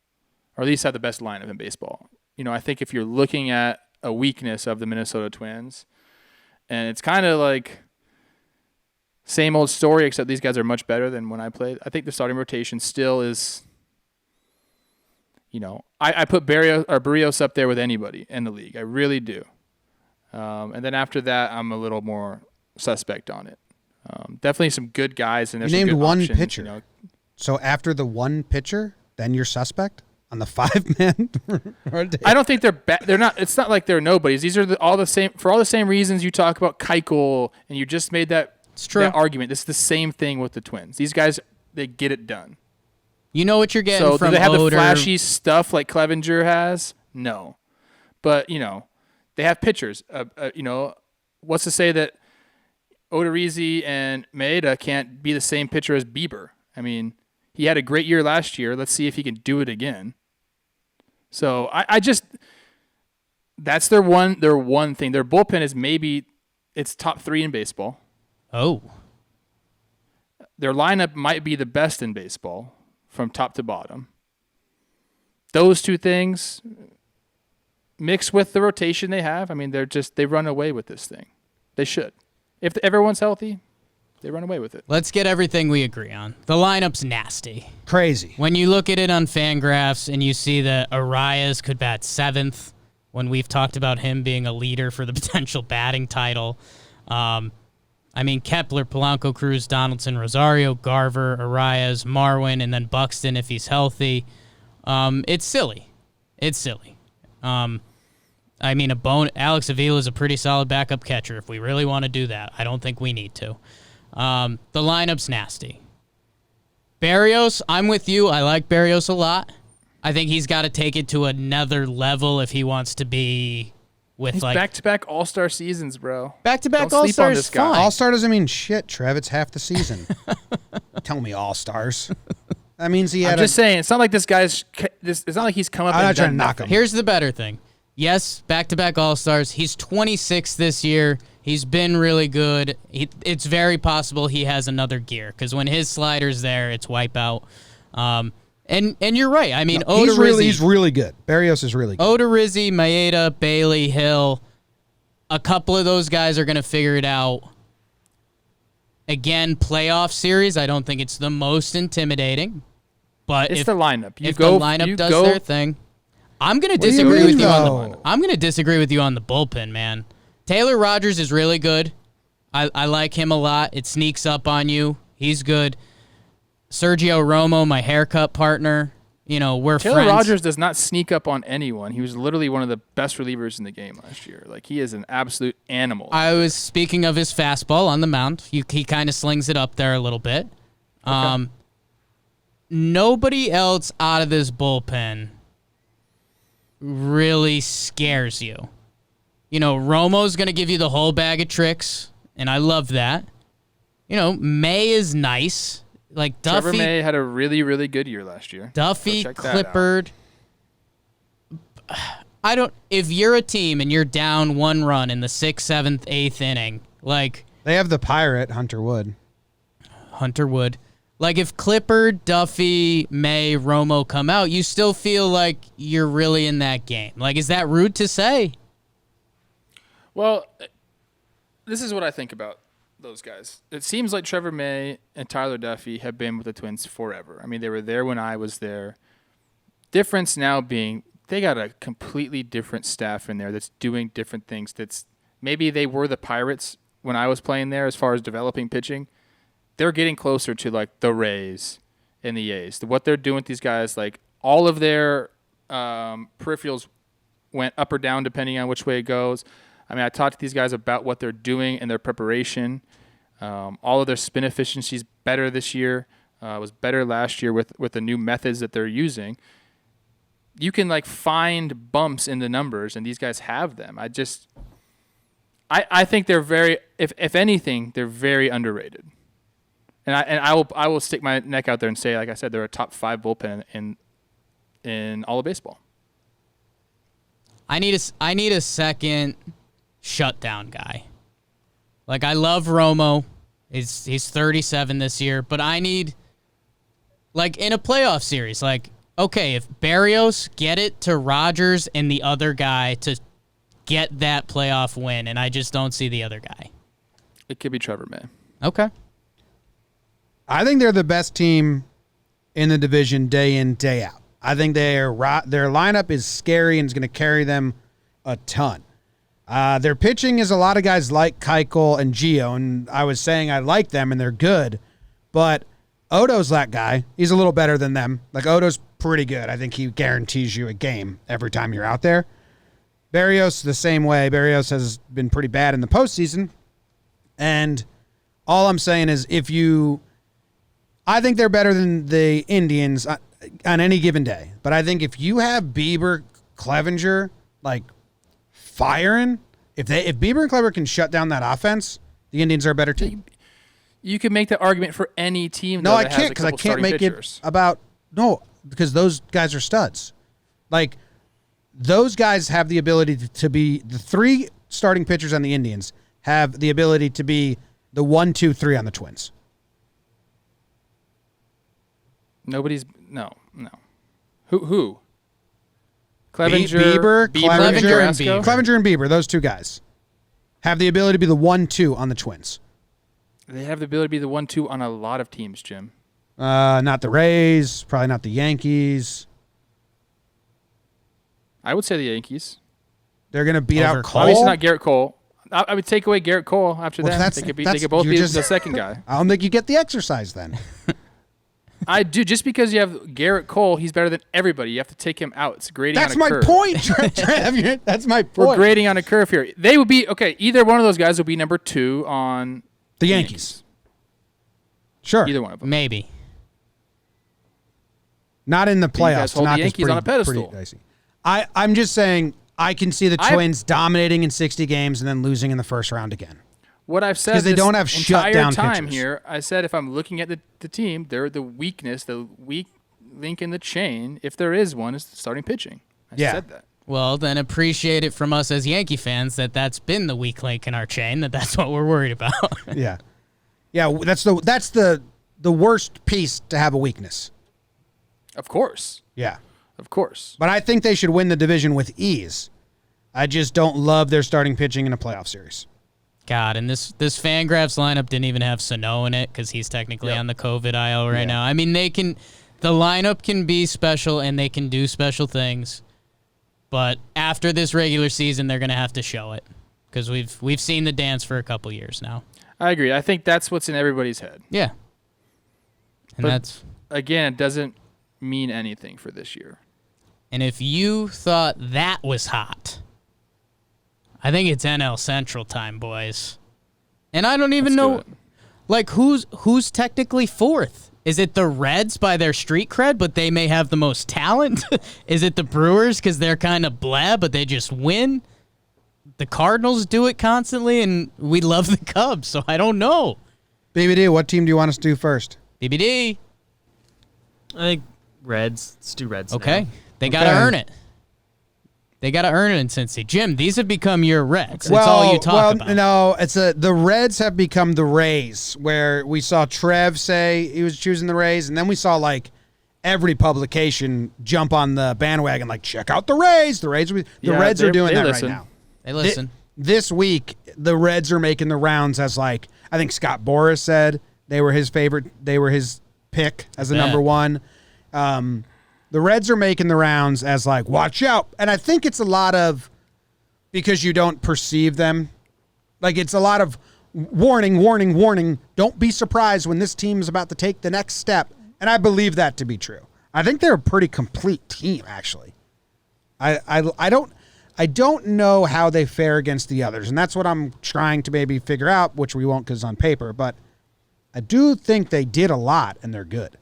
Or at least have the best lineup in baseball. I think if you're looking at a weakness of the Minnesota Twins, and it's kind of like same old story, except these guys are much better than when I played. I think the starting rotation still is, I put Barrios up there with anybody in the league. I really do. And then after that, I'm a little more suspect on it. Definitely some good guys. And you named one pitcher. So after the one pitcher, then you're suspect? On the 5-man? I don't think they're bad. They're not. It's not like they're nobodies. These are all the same for all the same reasons you talk about Keuchel, and you just made that argument. This is the same thing with the Twins. These guys, they get it done. You know what you're getting from do they have Oder. the flashy stuff like Clevenger has? No, but they have pitchers. What's to say that Odorizzi and Maeda can't be the same pitcher as Bieber? I mean, he had a great year last year. Let's see if he can do it again. So I just that's their one thing. Their bullpen is maybe it's top 3 in baseball. Oh. Their lineup might be the best in baseball from top to bottom. Those two things mixed with the rotation they have, I mean, they run away with this thing. They should. If everyone's healthy, they run away with it. Let's get everything we agree on. The lineup's nasty. Crazy. When you look at it on Fangraphs and you see that Arias could bat 7th, when we've talked about him being a leader for the potential batting title. I mean, Kepler, Polanco, Cruz, Donaldson, Rosario, Garver, Arias, Marwin, and then Buxton if he's healthy. It's silly. It's silly. I mean, Alex Avila is a pretty solid backup catcher if we really want to do that. I don't think we need to. The lineup's nasty. Barrios, I'm with you. I like Barrios a lot. I think he's got to take it to another level if he wants to be with He's back-to-back All-Star seasons, bro. Back-to-back All-Stars is fine. All-Star doesn't mean shit, Trev. It's half the season. Tell me All-Stars. That means he had I'm just saying, it's not like this guy's... It's not like he's come up I'm and not trying done to knock nothing. him. Here's the better thing. Yes, back-to-back All-Stars. He's 26 this year. He's been really good. It's very possible he has another gear because when his slider's there, it's wipeout. And you're right. I mean, he's really good. Barrios is really good. Odorizzi, Maeda, Bailey, Hill, a couple of those guys are going to figure it out. Again, playoff series, I don't think it's the most intimidating. But it's the lineup. If the lineup does their thing, I'm going to disagree with you I'm going to disagree with you on the bullpen, man. Taylor Rogers is really good. I like him a lot. It sneaks up on you. He's good. Sergio Romo, my haircut partner. You know, we're Taylor friends. Rogers does not sneak up on anyone. He was literally one of the best relievers in the game last year. Like, he is an absolute animal. I was speaking of his fastball on the mound. He kind of slings it up there a little bit. Okay. Nobody else out of this bullpen really scares you. You know, Romo's going to give you the whole bag of tricks, and I love that. You know, May is nice. Like Duffy, Trevor May had a really, really good year last year. Duffy, Clippard. If you're a team and you're down 1 run in the 6th, 7th, 8th inning, like they have the pirate Hunter Wood. Like if Clippard, Duffy, May, Romo come out, you still feel like you're really in that game. Like, is that rude to say? Well, this is what I think about those guys. It seems like Trevor May and Tyler Duffy have been with the Twins forever. I mean, they were there when I was there. Difference now being they got a completely different staff in there that's doing different things. That's maybe they were the Pirates when I was playing there as far as developing pitching. They're getting closer to like the Rays and the A's. What they're doing with these guys, like all of their peripherals went up or down depending on which way it goes. I mean, I talked to these guys about what they're doing and their preparation. All of their spin efficiency is better this year. Was better last year with the new methods that they're using. You can like find bumps in the numbers, and these guys have them. I think they're very, if anything, they're very underrated. And I will stick my neck out there and say, like I said, they're a top 5 bullpen in all of baseball. I need a second shutdown guy. Like, I love Romo. He's 37 this year, but I need, like, in a playoff series, like, okay, if Barrios get it to Rogers and the other guy to get that playoff win, and I just don't see the other guy. It could be Trevor May. Okay. I think they're the best team in the division day in, day out. I think their lineup is scary and is going to carry them a ton. Their pitching is a lot of guys like Keuchel and Gio, and I was saying I like them and they're good, but Odo's that guy. He's a little better than them. Like, Odo's pretty good. I think he guarantees you a game every time you're out there. Barrios the same way. Barrios has been pretty bad in the postseason, and all I'm saying is I think they're better than the Indians on any given day. But I think if you have Bieber, Clevenger, like firing, if Bieber and Clevenger can shut down that offense, the Indians are a better team. You can make that argument for any team. No, I can't, because I can't make it about because those guys are studs. Like, those guys have the ability to be the 3 starting pitchers on the Indians have the ability to be the 1, 2, 3 on the Twins. Nobody's no. Who? Clevenger, Clevenger and Bieber. Clevenger and Bieber, those two guys have the ability to be the 1-2 on the Twins. They have the ability to be the 1-2 on a lot of teams, Jim. Not the Rays, probably not the Yankees. I would say the Yankees. They're going to beat out Cole. Obviously not Garrett Cole. I would take away Garrett Cole after that. They could both be the second guy. I don't think you get the exercise then. I do. Just because you have Garrett Cole, he's better than everybody. You have to take him out. It's grading on a curve. That's my point, Trev. That's my point. We're grading on a curve here. They would be, okay, either one of those guys would be number 2 on the Yankees. Sure. Either one of them. Maybe. Not in the playoffs. You guys hold the Yankees on a pedestal. I'm just saying I can see the Twins dominating in 60 games and then losing in the first round again. What I've said because they don't have shutdown time pitchers. here, I said if I'm looking at the team, they're the weakness, the weak link in the chain, if there is one, is starting pitching. I said that. Well, then appreciate it from us as Yankee fans that's been the weak link in our chain, that's what we're worried about. Yeah. That's the worst piece to have a weakness. Of course. Yeah. Of course. But I think they should win the division with ease. I just don't love their starting pitching in a playoff series. God, and this Fangraphs lineup didn't even have Sano in it because he's technically on the COVID IL right now. I mean, the lineup can be special and they can do special things, but after this regular season, they're going to have to show it because we've seen the dance for a couple years now. I agree. I think that's what's in everybody's head. Yeah, and but again, it doesn't mean anything for this year. And if you thought that was hot, I think it's NL Central time, boys. And I don't even know, like, who's technically fourth? Is it the Reds by their street cred, but they may have the most talent? Is it the Brewers because they're kind of blah, but they just win? The Cardinals do it constantly, and we love the Cubs, so I don't know. BBD, what team do you want us to do first? BBD. I think Reds. Let's do Reds. Okay. Now. They got to earn it. They got to earn it in Cincy. Jim, these have become your Reds. That's all you talk about. No, the Reds have become the Rays, where we saw Trev say he was choosing the Rays, and then we saw, like, every publication jump on the bandwagon, like, check out the Rays. The Reds are doing that right now. They listen. This week, the Reds are making the rounds as, like, I think Scott Boras said they were his favorite. They were his pick as a number one. The Reds are making the rounds as, like, watch out. And I think it's a lot of because you don't perceive them. Like, it's a lot of warning, warning, warning. Don't be surprised when this team is about to take the next step. And I believe that to be true. I think they're a pretty complete team, actually. I don't know how they fare against the others. And that's what I'm trying to maybe figure out, which we won't because it's on paper. But I do think they did a lot, and they're good.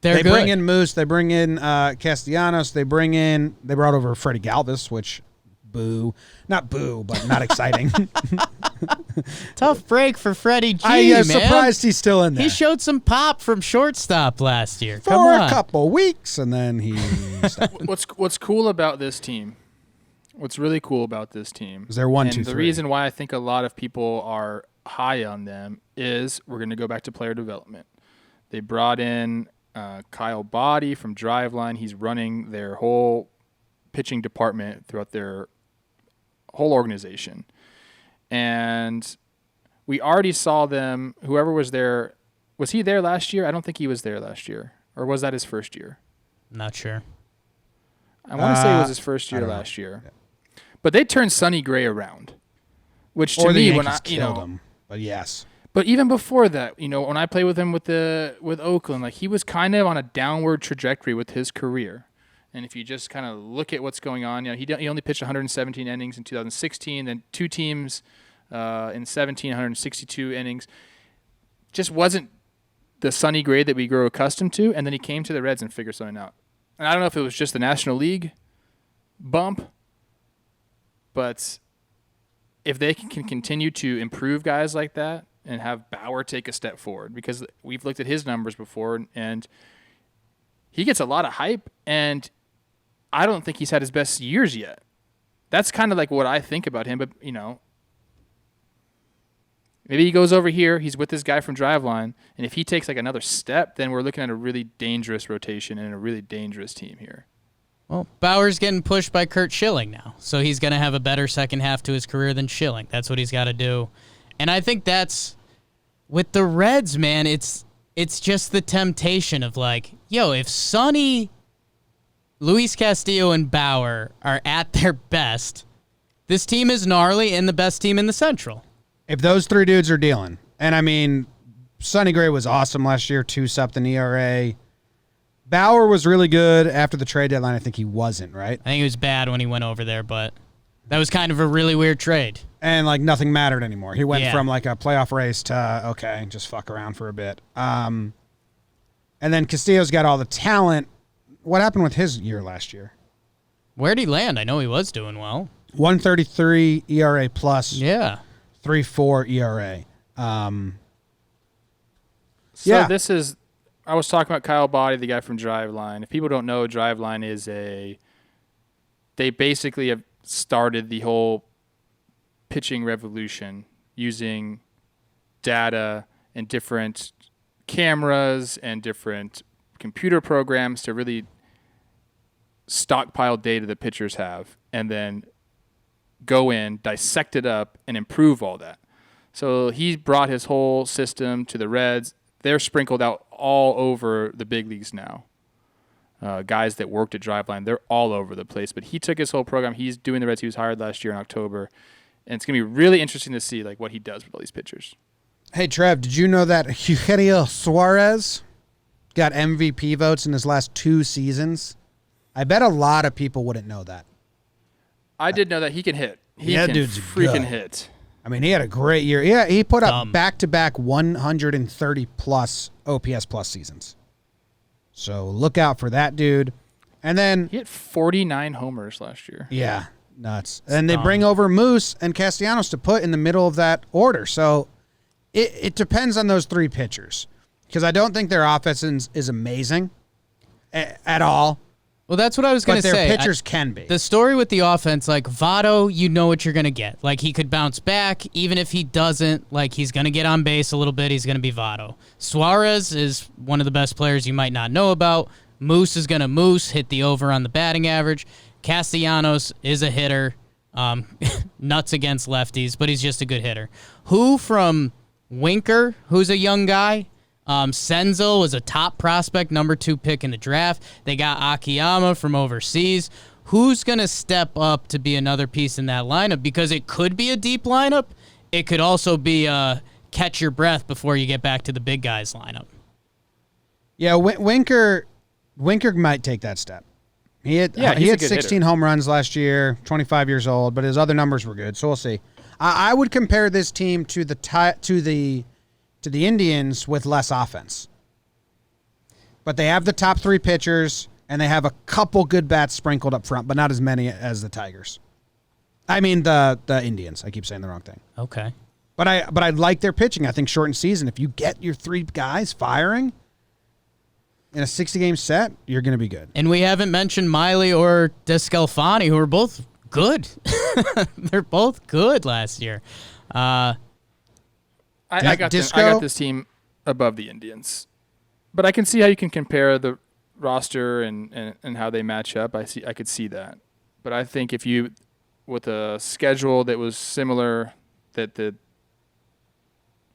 They bring in Moose. They bring in Castellanos. They brought over Freddie Galvis, which, boo. Not boo, but not exciting. Tough break for Freddie G, I'm surprised he's still in there. He showed some pop from shortstop last year. For a couple weeks, and then he stopped. What's cool about this team, what's really cool about this team, is they're 1, 2, 3. The reason why I think a lot of people are high on them is we're going to go back to player development. They brought in Kyle Boddy from Driveline. He's running their whole pitching department throughout their whole organization. And we already saw them, whoever was there, was he there last year? I don't think he was there last year. Or was that his first year? Not sure. I want to say it was his first year last year. Yeah. But they turned Sonny Gray around, which to me, when I killed him. But yes. But even before that, when I played with him with Oakland, like he was kind of on a downward trajectory with his career. And if you just kind of look at what's going on, he only pitched 117 innings in 2016, then 2 teams in 17, 162 innings. Just wasn't the Sonny Gray that we grew accustomed to. And then he came to the Reds and figured something out. And I don't know if it was just the National League bump, but if they can continue to improve guys like that and have Bauer take a step forward, because we've looked at his numbers before and he gets a lot of hype, and I don't think he's had his best years yet. That's kind of like what I think about him, but, Maybe he goes over here. He's with this guy from Driveline, and if he takes like another step, then we're looking at a really dangerous rotation and a really dangerous team here. Well, Bauer's getting pushed by Kurt Schilling now, so he's going to have a better second half to his career than Schilling. That's what he's got to do. And I think that's, with the Reds, man, it's just the temptation of like, yo, if Sonny, Luis Castillo, and Bauer are at their best, this team is gnarly and the best team in the Central. If those three dudes are dealing, and I mean, Sonny Gray was awesome last year, 2-something ERA. Bauer was really good after the trade deadline. I think he wasn't, right? I think he was bad when he went over there, but that was kind of a really weird trade. And, like, nothing mattered anymore. He went from, like, a playoff race to, okay, just fuck around for a bit. And then Castillo's got all the talent. What happened with his year last year? Where'd he land? I know he was doing well. 133 ERA plus. Yeah. 3.4 ERA. This is... I was talking about Kyle Boddy, the guy from Driveline. If people don't know, Driveline is they basically have started the whole pitching revolution using data and different cameras and different computer programs to really stockpile data that pitchers have and then go in, dissect it up, and improve all that. So he brought his whole system to the Reds. They're sprinkled out all over the big leagues now. Guys that worked at Driveline, they're all over the place. But he took his whole program. He's doing the Reds. He was hired last year in October. And it's going to be really interesting to see like what he does with all these pitchers. Hey, Trev, did you know that Eugenio Suarez got MVP votes in his last 2 seasons? I bet a lot of people wouldn't know that. I did know that he can hit. He that can dude's freaking good. hit. I mean, he had a great year. Yeah, he put up back-to-back 130-plus OPS plus seasons. So look out for that dude. And then he hit 49 homers last year. Yeah, nuts. And they bring over Moose and Castellanos to put in the middle of that order. So it depends on those 3 pitchers because I don't think their offense is amazing at all. Well, that's what I was going to say. But their pitchers can be. The story with the offense, like Votto, you know what you're going to get. Like he could bounce back. Even if he doesn't, like he's going to get on base a little bit. He's going to be Votto. Suarez is one of the best players you might not know about. Moose is going to hit the over on the batting average. Castellanos is a hitter. Nuts against lefties, but he's just a good hitter. Who from Winker, who's a young guy? Senzel was a top prospect, number 2 pick in the draft. They got Akiyama from overseas. Who's going to step up to be another piece in that lineup? Because it could be a deep lineup. It could also be catch your breath before you get back to the big guys lineup. Yeah, Winker might take that step. He had 16 hitter. home runs last year, 25 years old, but his other numbers were good, so we'll see. I would compare this team to the Indians with less offense. But they have the top 3 pitchers, and they have a couple good bats sprinkled up front, but not as many as the Tigers. I mean the Indians. I keep saying the wrong thing. Okay. But I like their pitching. I think shortened season, if you get your 3 guys firing in a 60-game set, you're going to be good. And we haven't mentioned Miley or DeScalfani, who are both good. They're both good last year. I got this team above the Indians, but I can see how you can compare the roster and how they match up. I could see that, but I think if you with a schedule that was similar, that the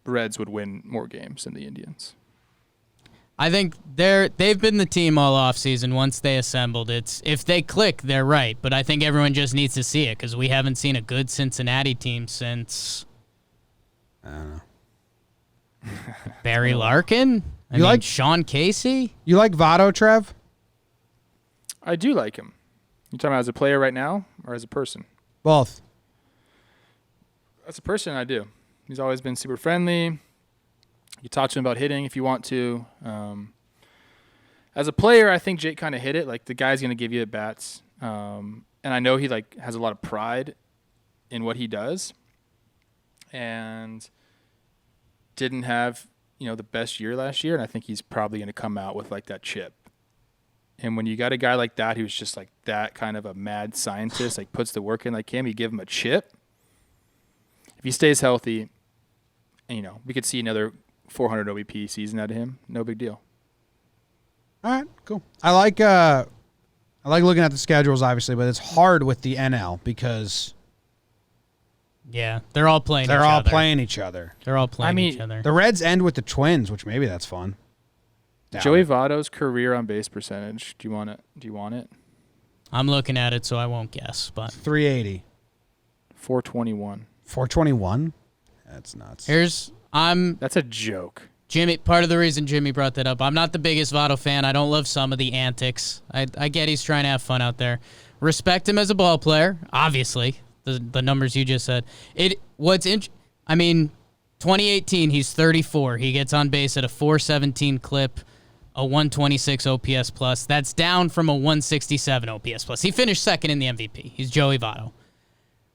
Reds would win more games than the Indians. I think they've been the team all offseason once they assembled. It's if they click, they're right, but I think everyone just needs to see it because we haven't seen a good Cincinnati team since. I don't know. Barry Larkin? I mean, Sean Casey? You like Votto, Trev? I do like him. You talking about as a player right now or as a person? Both. As a person, I do. He's always been super friendly. You talk to him about hitting if you want to. As a player, I think Jake kind of hit it. Like, the guy's going to give you at bats. And I know he has a lot of pride in what he does. And didn't have, the best year last year, and I think he's probably going to come out with that chip. And when you got a guy like that who's just that kind of a mad scientist, puts the work in like him, you give him a chip. If he stays healthy, And, we could see another 400 OBP season out of him. No big deal. All right, cool. I like looking at the schedules, obviously, but it's hard with the NL because they're all playing. They're all playing each other. They're all playing each other. The Reds end with the Twins, which maybe that's fun. Joey Votto's career on base percentage. Do you want it? I'm looking at it, so I won't guess. But 380, 421, 421. That's nuts. That's a joke. Jimmy, part of the reason Jimmy brought that up, I'm not the biggest Votto fan. I don't love some of the antics. I get he's trying to have fun out there. Respect him as a ball player, obviously. The numbers you just said. 2018, he's 34. He gets on base at a 417 clip, a 126 OPS plus. That's down from a 167 OPS plus. He finished second in the MVP. He's Joey Votto.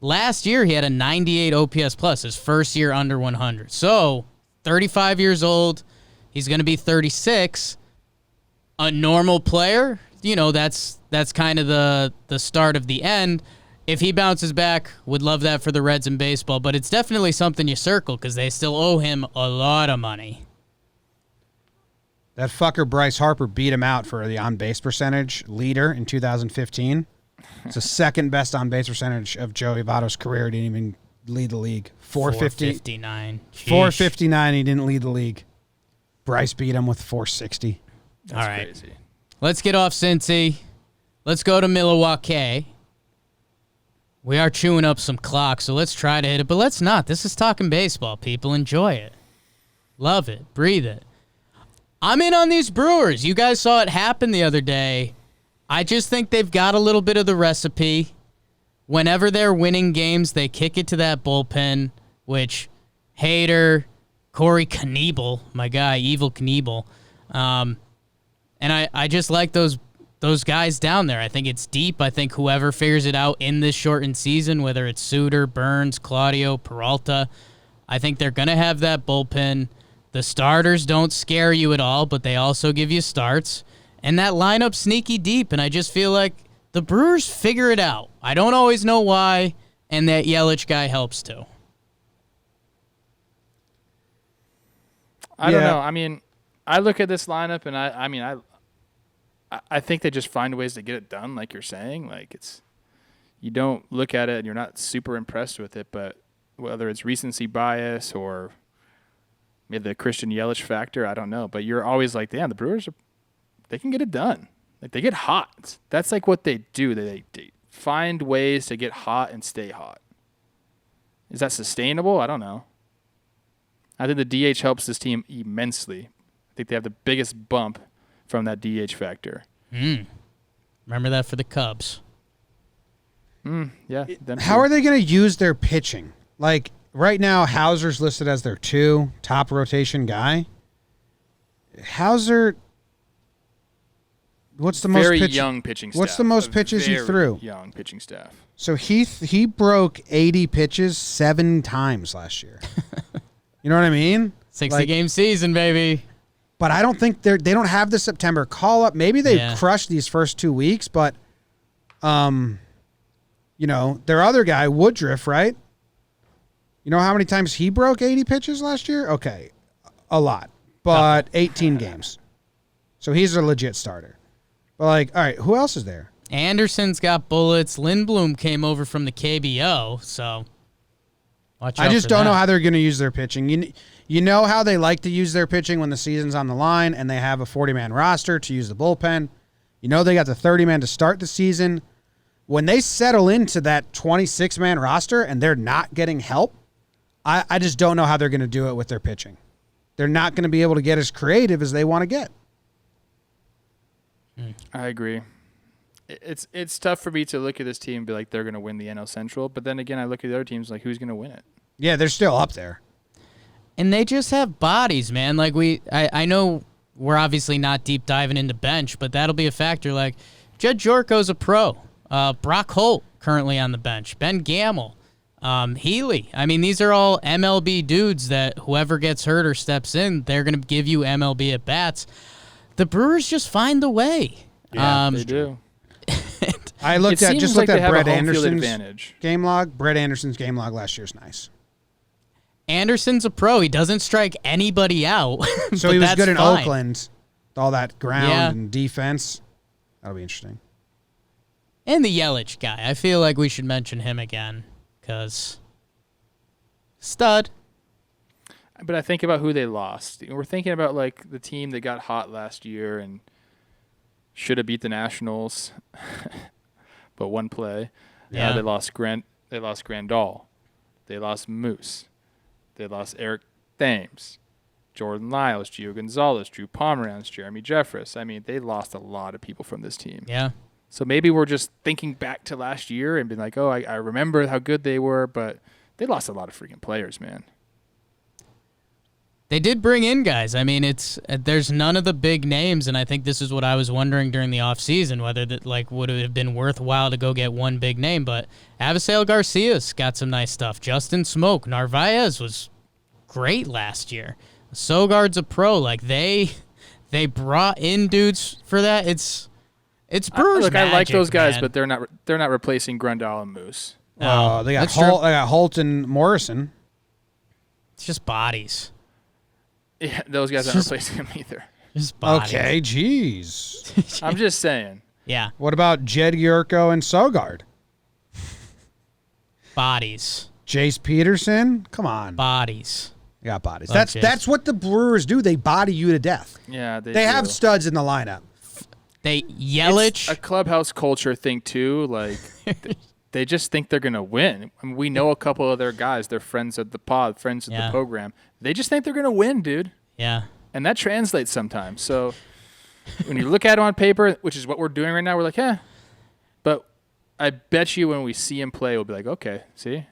Last year, he had a 98 OPS plus, his first year under 100. So, 35 years old, he's going to be 36. A normal player, that's kind of the start of the end. If he bounces back, would love that for the Reds in baseball, but it's definitely something you circle because they still owe him a lot of money. That fucker Bryce Harper beat him out for the on-base percentage leader in 2015. It's the second best on-base percentage of Joey Votto's career. He didn't even lead the league. 459. 459, he didn't lead the league. Bryce beat him with 460. That's all right. crazy. Let's get off Cincy. Let's go to Milwaukee. We are chewing up some clock, so let's try to hit it, but let's not. This is talking baseball, people. Enjoy it. Love it. Breathe it. I'm in on these Brewers. You guys saw it happen the other day. I just think they've got a little bit of the recipe. Whenever they're winning games, they kick it to that bullpen, which Hader, Corey Knievel, my guy, Evil Knievel, and I just like those guys down there. I think it's deep. I think whoever figures it out in this shortened season, whether it's Suter, Burns, Claudio, Peralta, I think they're going to have that bullpen. The starters don't scare you at all, but they also give you starts. And that lineup's sneaky deep, and I just feel like the Brewers figure it out. I don't always know why, and that Yelich guy helps too. I don't know. I look at this lineup, and I think they just find ways to get it done, like you're saying. Like you don't look at it and you're not super impressed with it, but whether it's recency bias or maybe the Christian Yelich factor, I don't know. But you're always like, damn, the Brewers they can get it done. Like they get hot. That's like what they do. They find ways to get hot and stay hot. Is that sustainable? I don't know. I think the DH helps this team immensely. I think they have the biggest bump from that DH factor. Remember that for the Cubs. Yeah. How are they going to use their pitching? Like right now, Hauser's listed as their top rotation guy. Hauser, what's the most young pitching staff? What's the most pitches he threw? Young pitching staff. So he broke 80 pitches 7 times last year. You know what I mean? 60-game season, baby. But I don't think they don't have the September call up. Maybe they crushed these first 2 weeks, but their other guy, Woodruff, right? You know how many times he broke 80 pitches last year? Okay. A lot. But 18 games. So he's a legit starter. But all right, who else is there? Anderson's got bullets. Lindblom came over from the KBO, so watch out. I just don't know how they're going to use their pitching. You know how they like to use their pitching when the season's on the line and they have a 40-man roster to use the bullpen. You know they got the 30-man to start the season. When they settle into that 26-man roster and they're not getting help, I just don't know how they're going to do it with their pitching. They're not going to be able to get as creative as they want to get. I agree. It's tough for me to look at this team and be like, they're going to win the NL Central. But then again, I look at the other teams like, who's going to win it? Yeah, they're still up there. And they just have bodies, man. Like I know we're obviously not deep diving into bench, but that'll be a factor. Like Jed Jorko's a pro. Brock Holt currently on the bench. Ben Gamble. Healy. I mean, these are all MLB dudes that whoever gets hurt or steps in, they're going to give you MLB at bats. The Brewers just find the way. Yeah, they do. I looked at Brett Anderson's game log. Brett Anderson's game log last year is nice. Anderson's a pro. He doesn't strike anybody out. So he was good in fine. Oakland. All that ground and defense. That'll be interesting. And the Yelich guy. I feel like we should mention him again because stud. But I think about who they lost. We're thinking about like the team that got hot last year and should have beat the Nationals, but one play. Yeah. They lost Grandal. They lost Moose. They lost Eric Thames, Jordan Lyles, Gio Gonzalez, Drew Pomeranz, Jeremy Jeffress. I mean, they lost a lot of people from this team. Yeah. So maybe we're just thinking back to last year and being like, oh, I remember how good they were, but they lost a lot of freaking players, man. They did bring in guys. I mean, there's none of the big names, and I think this is what I was wondering during the offseason, whether that would it have been worthwhile to go get one big name. But Avisail Garcia's got some nice stuff. Justin Smoke, Narvaez was great last year. Sogard's a pro. Like they brought in dudes for that. It's Brewers Look, magic, I like those guys, man. but they're not replacing Grandal and Moose. They got Holt and Morrison. It's just bodies. Yeah, those guys aren't replacing him either. Just bodies. Okay, jeez. I'm just saying. Yeah, What about Jed Yurko and Sogard? bodies. Jace Peterson? Come on. Bodies. They got bodies. Love Jace. That's what the Brewers do. They body you to death. Yeah, They do. have studs in the lineup. Yelich. It's a clubhouse culture thing too. Like they just think they're gonna win. I mean, we know a couple of their guys. They're friends of the pod, friends of the program. They just think they're gonna win, dude. Yeah. And that translates sometimes. So when you look at it on paper, which is what we're doing right now, we're like, But I bet you when we see him play, we'll be like, okay, see.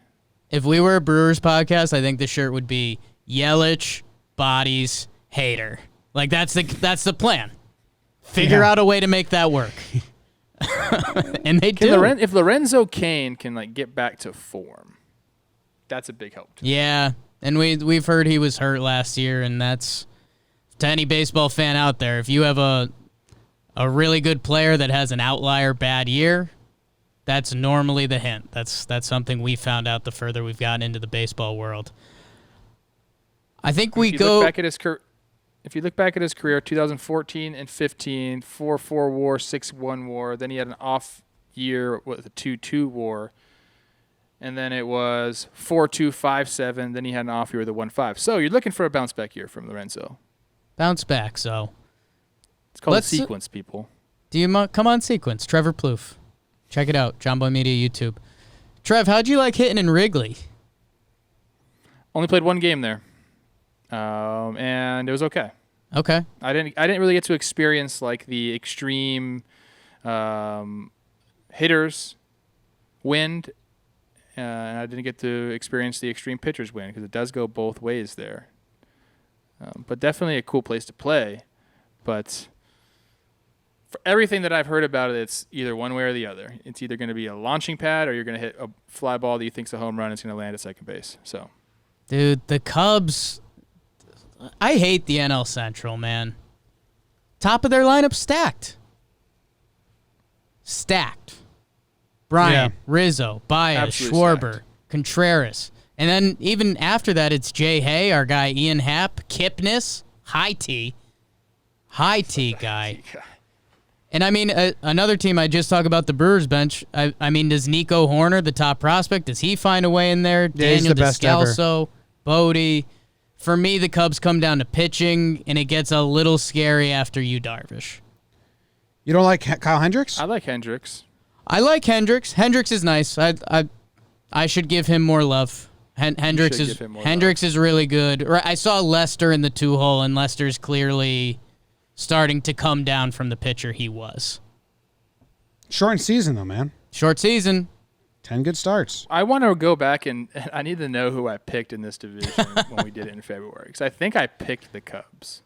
If we were a Brewers podcast, I think the shirt would be Yelich, bodies, hater. Like that's the plan. Figure out a way to make that work. And they do. If Lorenzo Cain can like get back to form, that's a big help. Yeah, and we've heard he was hurt last year, and that's to any baseball fan out there. If you have a really good player that has an outlier bad year, that's normally the hint. That's something we found out the further we've gotten into the baseball world. I think If you look back at his career, 2014 and 15, 4-4 WAR, 6-1 WAR. Then he had an off year with a 2-2 WAR. And then it was 4-2, 5-7. Then he had an off year with a 1-5. So you're looking for a bounce back year from Lorenzo. Bounce back, so. It's called a sequence, people. Do you come on sequence? Trevor Plouffe. Check it out. Jomboy Media YouTube. Trev, how'd you like hitting in Wrigley? Only played one game there. And it was okay. Okay. I didn't really get to experience like the extreme hitters wind, and I didn't get to experience the extreme pitchers wind because it does go both ways there. But definitely a cool place to play. But for everything that I've heard about it, it's either one way or the other. It's either going to be a launching pad or you're going to hit a fly ball that you think's a home run. It's going to land at second base. So, dude, the Cubs. I hate the NL Central, man. Top of their lineup stacked. Bryant, Rizzo, Baez, Absolutely Schwarber, stacked. Contreras. And then even after that, it's Jay Hay, our guy Ian Happ, Kipnis, High T guy. And I mean, another team I just talk about the Brewers bench. I mean, does Nico Horner, the top prospect, does he find a way in there? Yeah, he's Daniel the best ever. Descalso, Boddy. For me, the Cubs come down to pitching, and it gets a little scary after Yu Darvish. You don't like Kyle Hendricks? I like Hendricks. I like Hendricks. Hendricks is nice. I should give him more love. Hendricks is really good. I saw Lester in the 2-hole, and Lester's clearly starting to come down from the pitcher he was. Short season, though, man. Short season. 10 good starts. I want to go back and I need to know who I picked in this division when we did it in February because I think I picked the Cubs.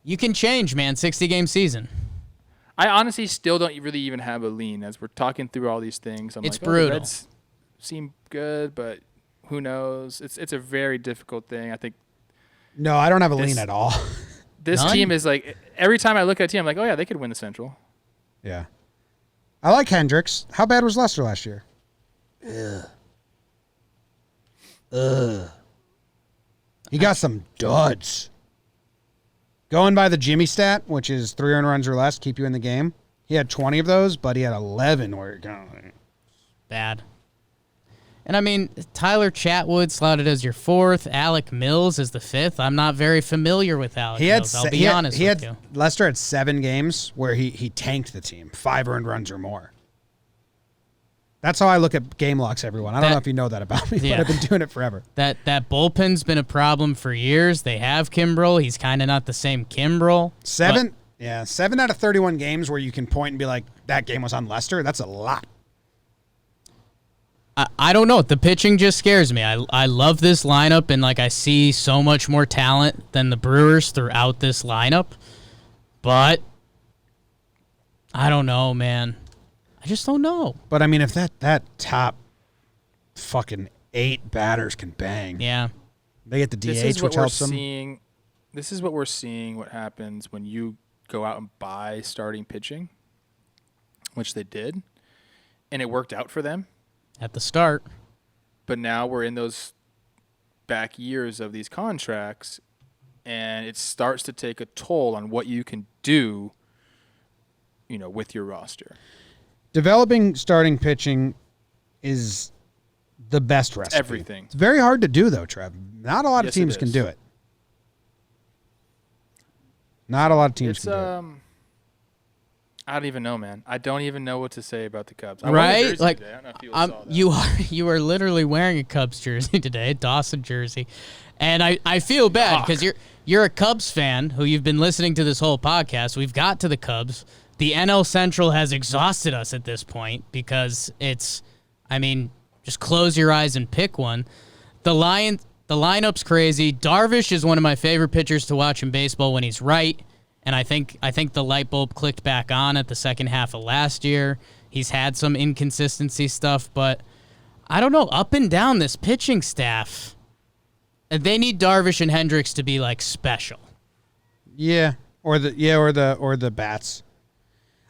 You can change, man. 60-game season. I honestly still don't really even have a lean as we're talking through all these things. It's like, brutal. The Reds seem good, but who knows? It's a very difficult thing. I think. No, I don't have a lean at all. This team is like every time I look at a team, I'm like, oh yeah, they could win the Central. Yeah. I like Hendricks. How bad was Lester last year? He got some duds. Going by the Jimmy stat, which is 3 earned runs or less, keep you in the game. He had 20 of those, but he had 11 where it going. Bad. And I mean, Tyler Chatwood slotted as your 4th. Alec Mills is the 5th. I'm not very familiar with Alec Mills. I'll be honest with you. Lester had 7 games where he tanked the team, 5 earned runs or more. That's how I look at game logs, everyone. I don't know if you know that about me, but I've been doing it forever. That bullpen's been a problem for years. They have Kimbrel. He's kind of not the same Kimbrel. 7 out of 31 games where you can point and be like, that game was on Lester. That's a lot. I don't know. The pitching just scares me. I love this lineup, and I see so much more talent than the Brewers throughout this lineup. But I don't know, man. I just don't know. But I mean, if that top fucking 8 batters can bang, they get the DH, which helps them. This is what we're seeing. What happens when you go out and buy starting pitching, which they did, and it worked out for them at the start. But now we're in those back years of these contracts, and it starts to take a toll on what you can do, with your roster. Developing starting pitching is the best recipe. It's everything. It's very hard to do, though, Trev. Not a lot of teams can do it. Not a lot of teams can do it. I don't even know, man. I don't even know what to say about the Cubs. Right? I don't know if people saw that. You are literally wearing a Cubs jersey today, a Dawson jersey. And I feel bad because you're a Cubs fan who you've been listening to this whole podcast. We've got to the Cubs. The NL Central has exhausted us at this point because just close your eyes and pick one. The lineup's crazy. Darvish is one of my favorite pitchers to watch in baseball when he's right. And I think the light bulb clicked back on at the second half of last year. He's had some inconsistency stuff, but I don't know. Up and down this pitching staff, they need Darvish and Hendricks to be special. Yeah, or the bats.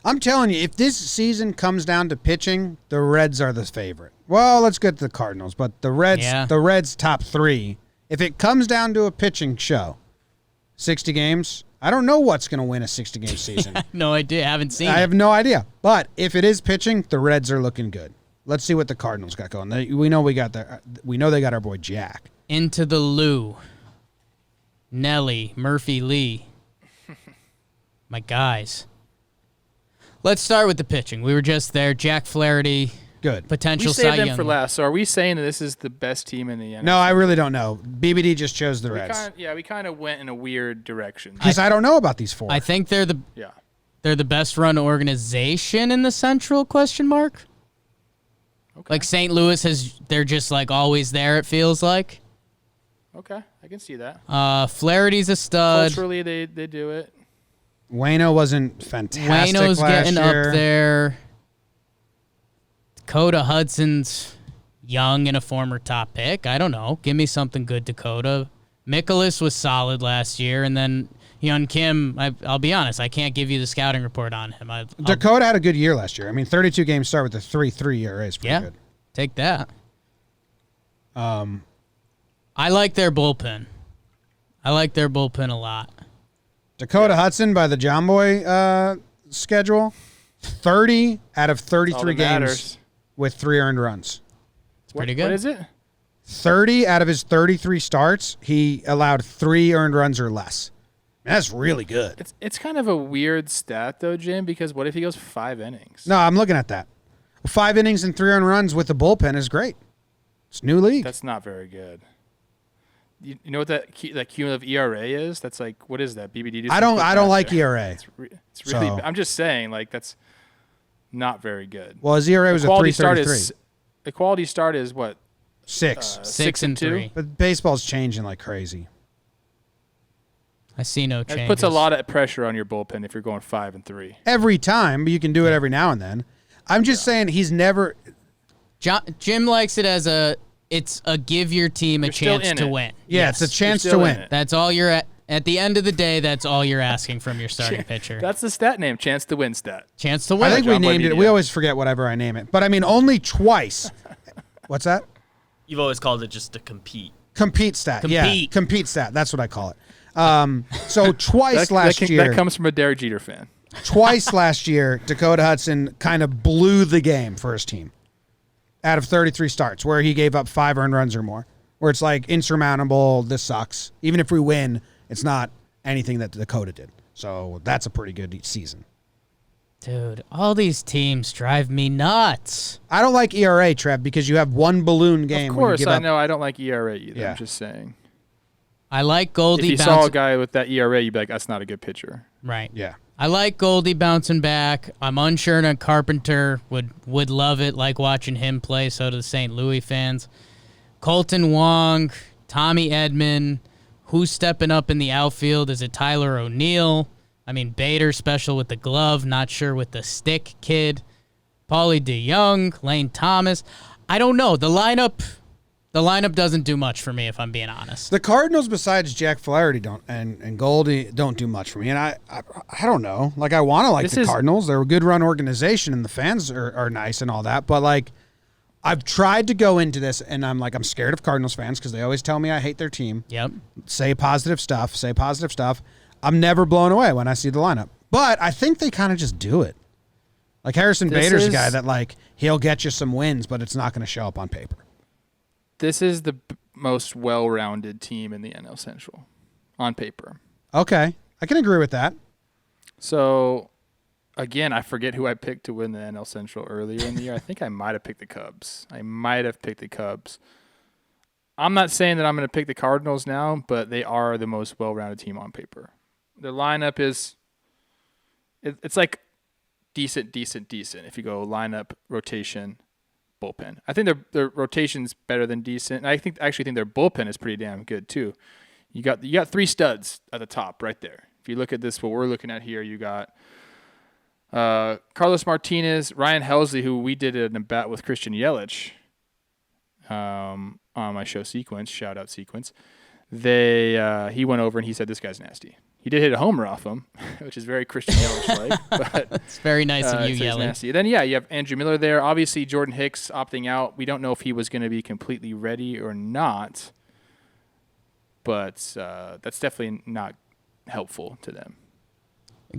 I'm telling you, if this season comes down to pitching, the Reds are the favorite. Well, let's get to the Cardinals, but the Reds top 3. If it comes down to a pitching show, 60 games. I don't know what's going to win a 60-game season. No idea. I haven't seen it. I have no idea. But if it is pitching, the Reds are looking good. Let's see what the Cardinals got going. We know they got our boy Jack. Into the Lou. Nelly, Murphy Lee. My guys. Let's start with the pitching. We were just there. Jack Flaherty. Good. We saved them for last. So are we saying that this is the best team in the NFC? No, I really don't know. BBD just chose the Reds. We kind of went in a weird direction. Because I don't know about these 4. I think they're the best run organization in the Central, ? Okay. St. Louis they're just always there, it feels like. Okay, I can see that. Flaherty's a stud. Culturally, they do it. Waino wasn't fantastic Waino's last getting year. up there. Dakota Hudson's young and a former top pick. I don't know. Give me something good, Dakota. Mikolas was solid last year, and then Hyun Kim, I'll be honest, I can't give you the scouting report on him. Dakota had a good year last year. 32 games start with a 3.3 ERA is pretty good. Take that. I like their bullpen. I like their bullpen a lot. Dakota Hudson by the Jomboy schedule, 30 out of 33 games with 3 earned runs. It's pretty good. What is it? 30 out of his 33 starts, he allowed 3 earned runs or less. That's really good. It's kind of a weird stat, though, Jim, because what if he goes 5 innings? No, I'm looking at that. 5 innings and 3 earned runs with the bullpen is great. It's new league. That's not very good. You know what that cumulative ERA is? That's what is that? BBD. I don't like ERA. It's really. I'm just saying, that's not very good. Well, his ERA was a 3.33. The quality start is what? 6. 6 and 3. But baseball's changing like crazy. I see no changes. It puts a lot of pressure on your bullpen if you're going 5 and 3. Every time, but you can do it every now and then. I'm just saying he's never. Jim likes it as it's a give your team a chance to win. Yeah, yes. it's a chance to win. That's all you're at the end of the day. That's all you're asking from your starting pitcher. That's the stat name, chance to win stat. Chance to win. I think we named it. We always forget whatever I name it, but only twice. What's that? You've always called it just to compete. Compete stat. Yeah, Compete. compete stat. That's what I call it. So twice last year. That comes from a Derek Jeter fan. Twice last year, Dakota Hudson kind of blew the game for his team out of 33 starts where he gave up 5 earned runs or more, where it's like insurmountable, this sucks. Even if we win, it's not anything that Dakota did. So that's a pretty good season. Dude, all these teams drive me nuts. I don't like ERA, Trev, because you have one balloon game. Of course, where you give up. know I don't like ERA either. Yeah. I'm just saying. I like Goldie. If you saw a guy with that ERA, you'd be like, that's not a good pitcher. Right. Yeah. I like Goldie bouncing back. I'm unsure on Carpenter. Would love it, like watching him play, so do the St. Louis fans. Colton Wong, Tommy Edman. Who's stepping up in the outfield? Is it Tyler O'Neill? I mean, Bader special with the glove, not sure with the stick kid. Paulie DeYoung, Lane Thomas. I don't know. The lineup doesn't do much for me, if I'm being honest. The Cardinals, besides Jack Flaherty, and Goldie, don't do much for me. And I don't know. Like, I want to like the Cardinals. They're a good run organization, and the fans are nice and all that. But, like, I've tried to go into this, and I'm scared of Cardinals fans because they always tell me I hate their team. Yep. Say positive stuff. I'm never blown away when I see the lineup. But I think they kind of just do it. Like, Harrison Bader's a guy that, like, he'll get you some wins, but it's not going to show up on paper. This is the most well-rounded team in the NL Central on paper. Okay. I can agree with that. So, again, I forget who I picked to win the NL Central earlier in the year. I think I might have picked the Cubs. I'm not saying that I'm going to pick the Cardinals now, but they are the most well-rounded team on paper. Their lineup is it's like decent if you go lineup, rotation, bullpen. I think their rotation's better than decent. And I actually think their bullpen is pretty damn good too. You got 3 studs at the top right there. If you look at this, what we're looking at here, you got Carlos Martinez, Ryan Helsley, who we did an at-bat with Christian Yelich on my show Sequence, shout out Sequence. He went over and he said, this guy's nasty. He did hit a homer off him, which is very Christian Yelich-like. But it's very nice of you, so Yelich. Nasty. Then, you have Andrew Miller there. Obviously, Jordan Hicks opting out. We don't know if he was going to be completely ready or not, but that's definitely not helpful to them.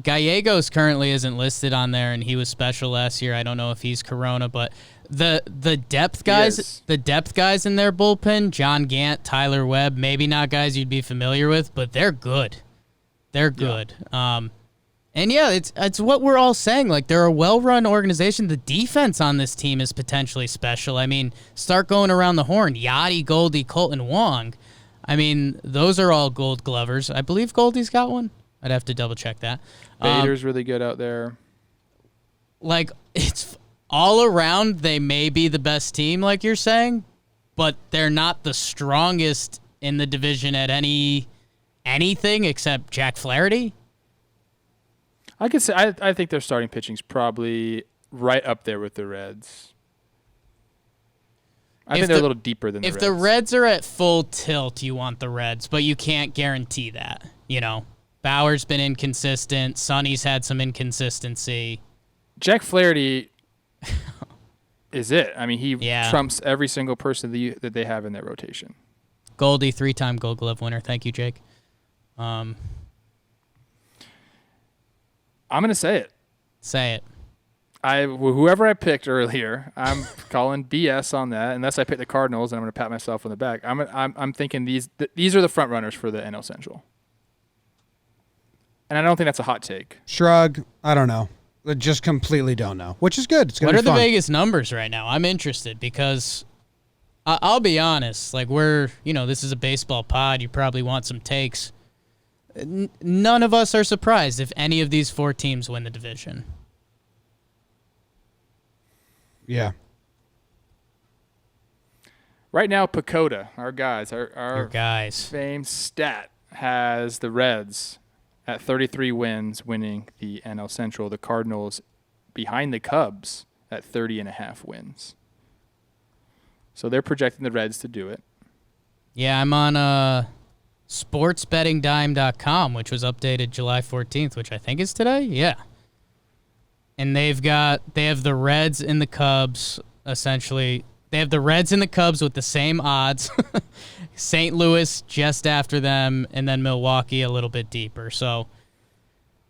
Gallegos currently isn't listed on there, and he was special last year. I don't know if he's Corona, but the depth guys in their bullpen, John Gant, Tyler Webb, maybe not guys you'd be familiar with, but they're good. They're good. Yeah. And yeah, it's what we're all saying. Like, they're a well-run organization. The defense on this team is potentially special. I mean, start going around the horn. Yachty, Goldie, Colton Wong. I mean, those are all Gold Glovers. I believe Goldie's got one. I'd have to double-check that. Bader's really good out there. Like, it's all around, they may be the best team, like you're saying, but they're not the strongest in the division at anything except Jack Flaherty. I could say I think their starting pitching's probably right up there with the Reds. I think they're a little deeper than the Reds. If the Reds are at full tilt, you want the Reds, but you can't guarantee that, Bauer's been inconsistent. Sonny's had some inconsistency. Jack Flaherty is it. I mean, he trumps every single person that they have in their rotation. Goldie, 3-time Gold Glove winner. Thank you, Jake. I'm going to say it. Say it. Whoever I picked earlier, I'm calling BS on that. Unless I pick the Cardinals, and I'm going to pat myself on the back. I'm thinking these are the front runners for the NL Central. And I don't think that's a hot take. Shrug. I don't know. I just completely don't know, which is good. It's going to be fun. What are the Vegas numbers right now? I'm interested because I'll be honest. Like, this is a baseball pod. You probably want some takes. None of us are surprised if any of these 4 teams win the division. Yeah. Right now, Pacoda, our guys, our guys, famed stat, has the Reds at 33 wins, winning the NL Central. The Cardinals behind the Cubs at 30.5 wins. So they're projecting the Reds to do it. Yeah, I'm on sportsbettingdime.com, which was updated July 14th, which I think is today. Yeah. And they have the Reds and the Cubs, essentially. They have the Reds and the Cubs with the same odds. St. Louis just after them, and then Milwaukee a little bit deeper. So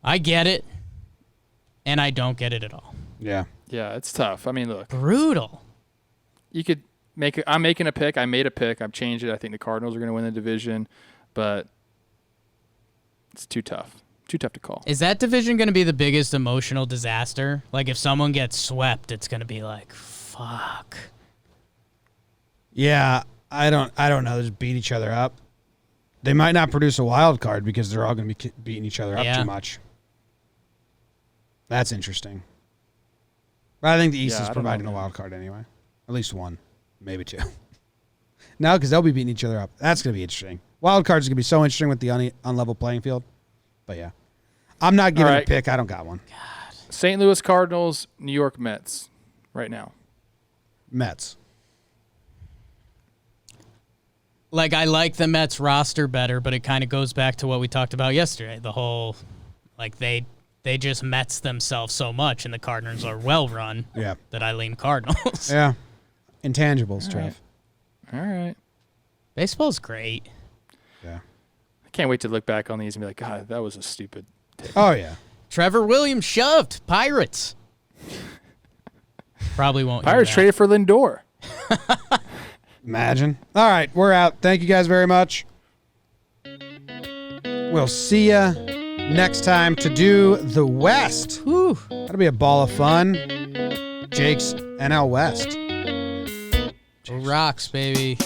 I get it, and I don't get it at all. Yeah. Yeah, it's tough. I mean, look. Brutal. You could make it. I'm making a pick. I made a pick. I've changed it. I think the Cardinals are going to win the division, but it's too tough. Too tough to call. Is that division going to be the biggest emotional disaster? Like, if someone gets swept, it's going to be like, fuck. Yeah, I don't know. They just beat each other up. They might not produce a wild card because they're all going to be beating each other up too much. That's interesting. But I think the East is providing a wild card anyway. At least one, maybe two. No, because they'll be beating each other up. That's going to be interesting. Wild cards are going to be so interesting with the unlevel playing field. But yeah, I'm not giving a pick. I don't got one. God. St. Louis Cardinals, New York Mets, right now. Mets. Like, I like the Mets roster better, but it kind of goes back to what we talked about yesterday. The whole, like, they just Mets themselves so much, and the Cardinals are well run. Yeah. That I lean Cardinals. Yeah. Intangibles, Trev. All right. Baseball's great. Yeah. I can't wait to look back on these and be like, God, that was a stupid take. Oh, yeah. Trevor Williams shoved. Pirates. Probably won't. Pirates traded for Lindor. Imagine. All right, we're out. Thank you guys very much. We'll see ya next time to do the West. Whew. That'll be a ball of fun. Jake's NL West. Rocks, baby.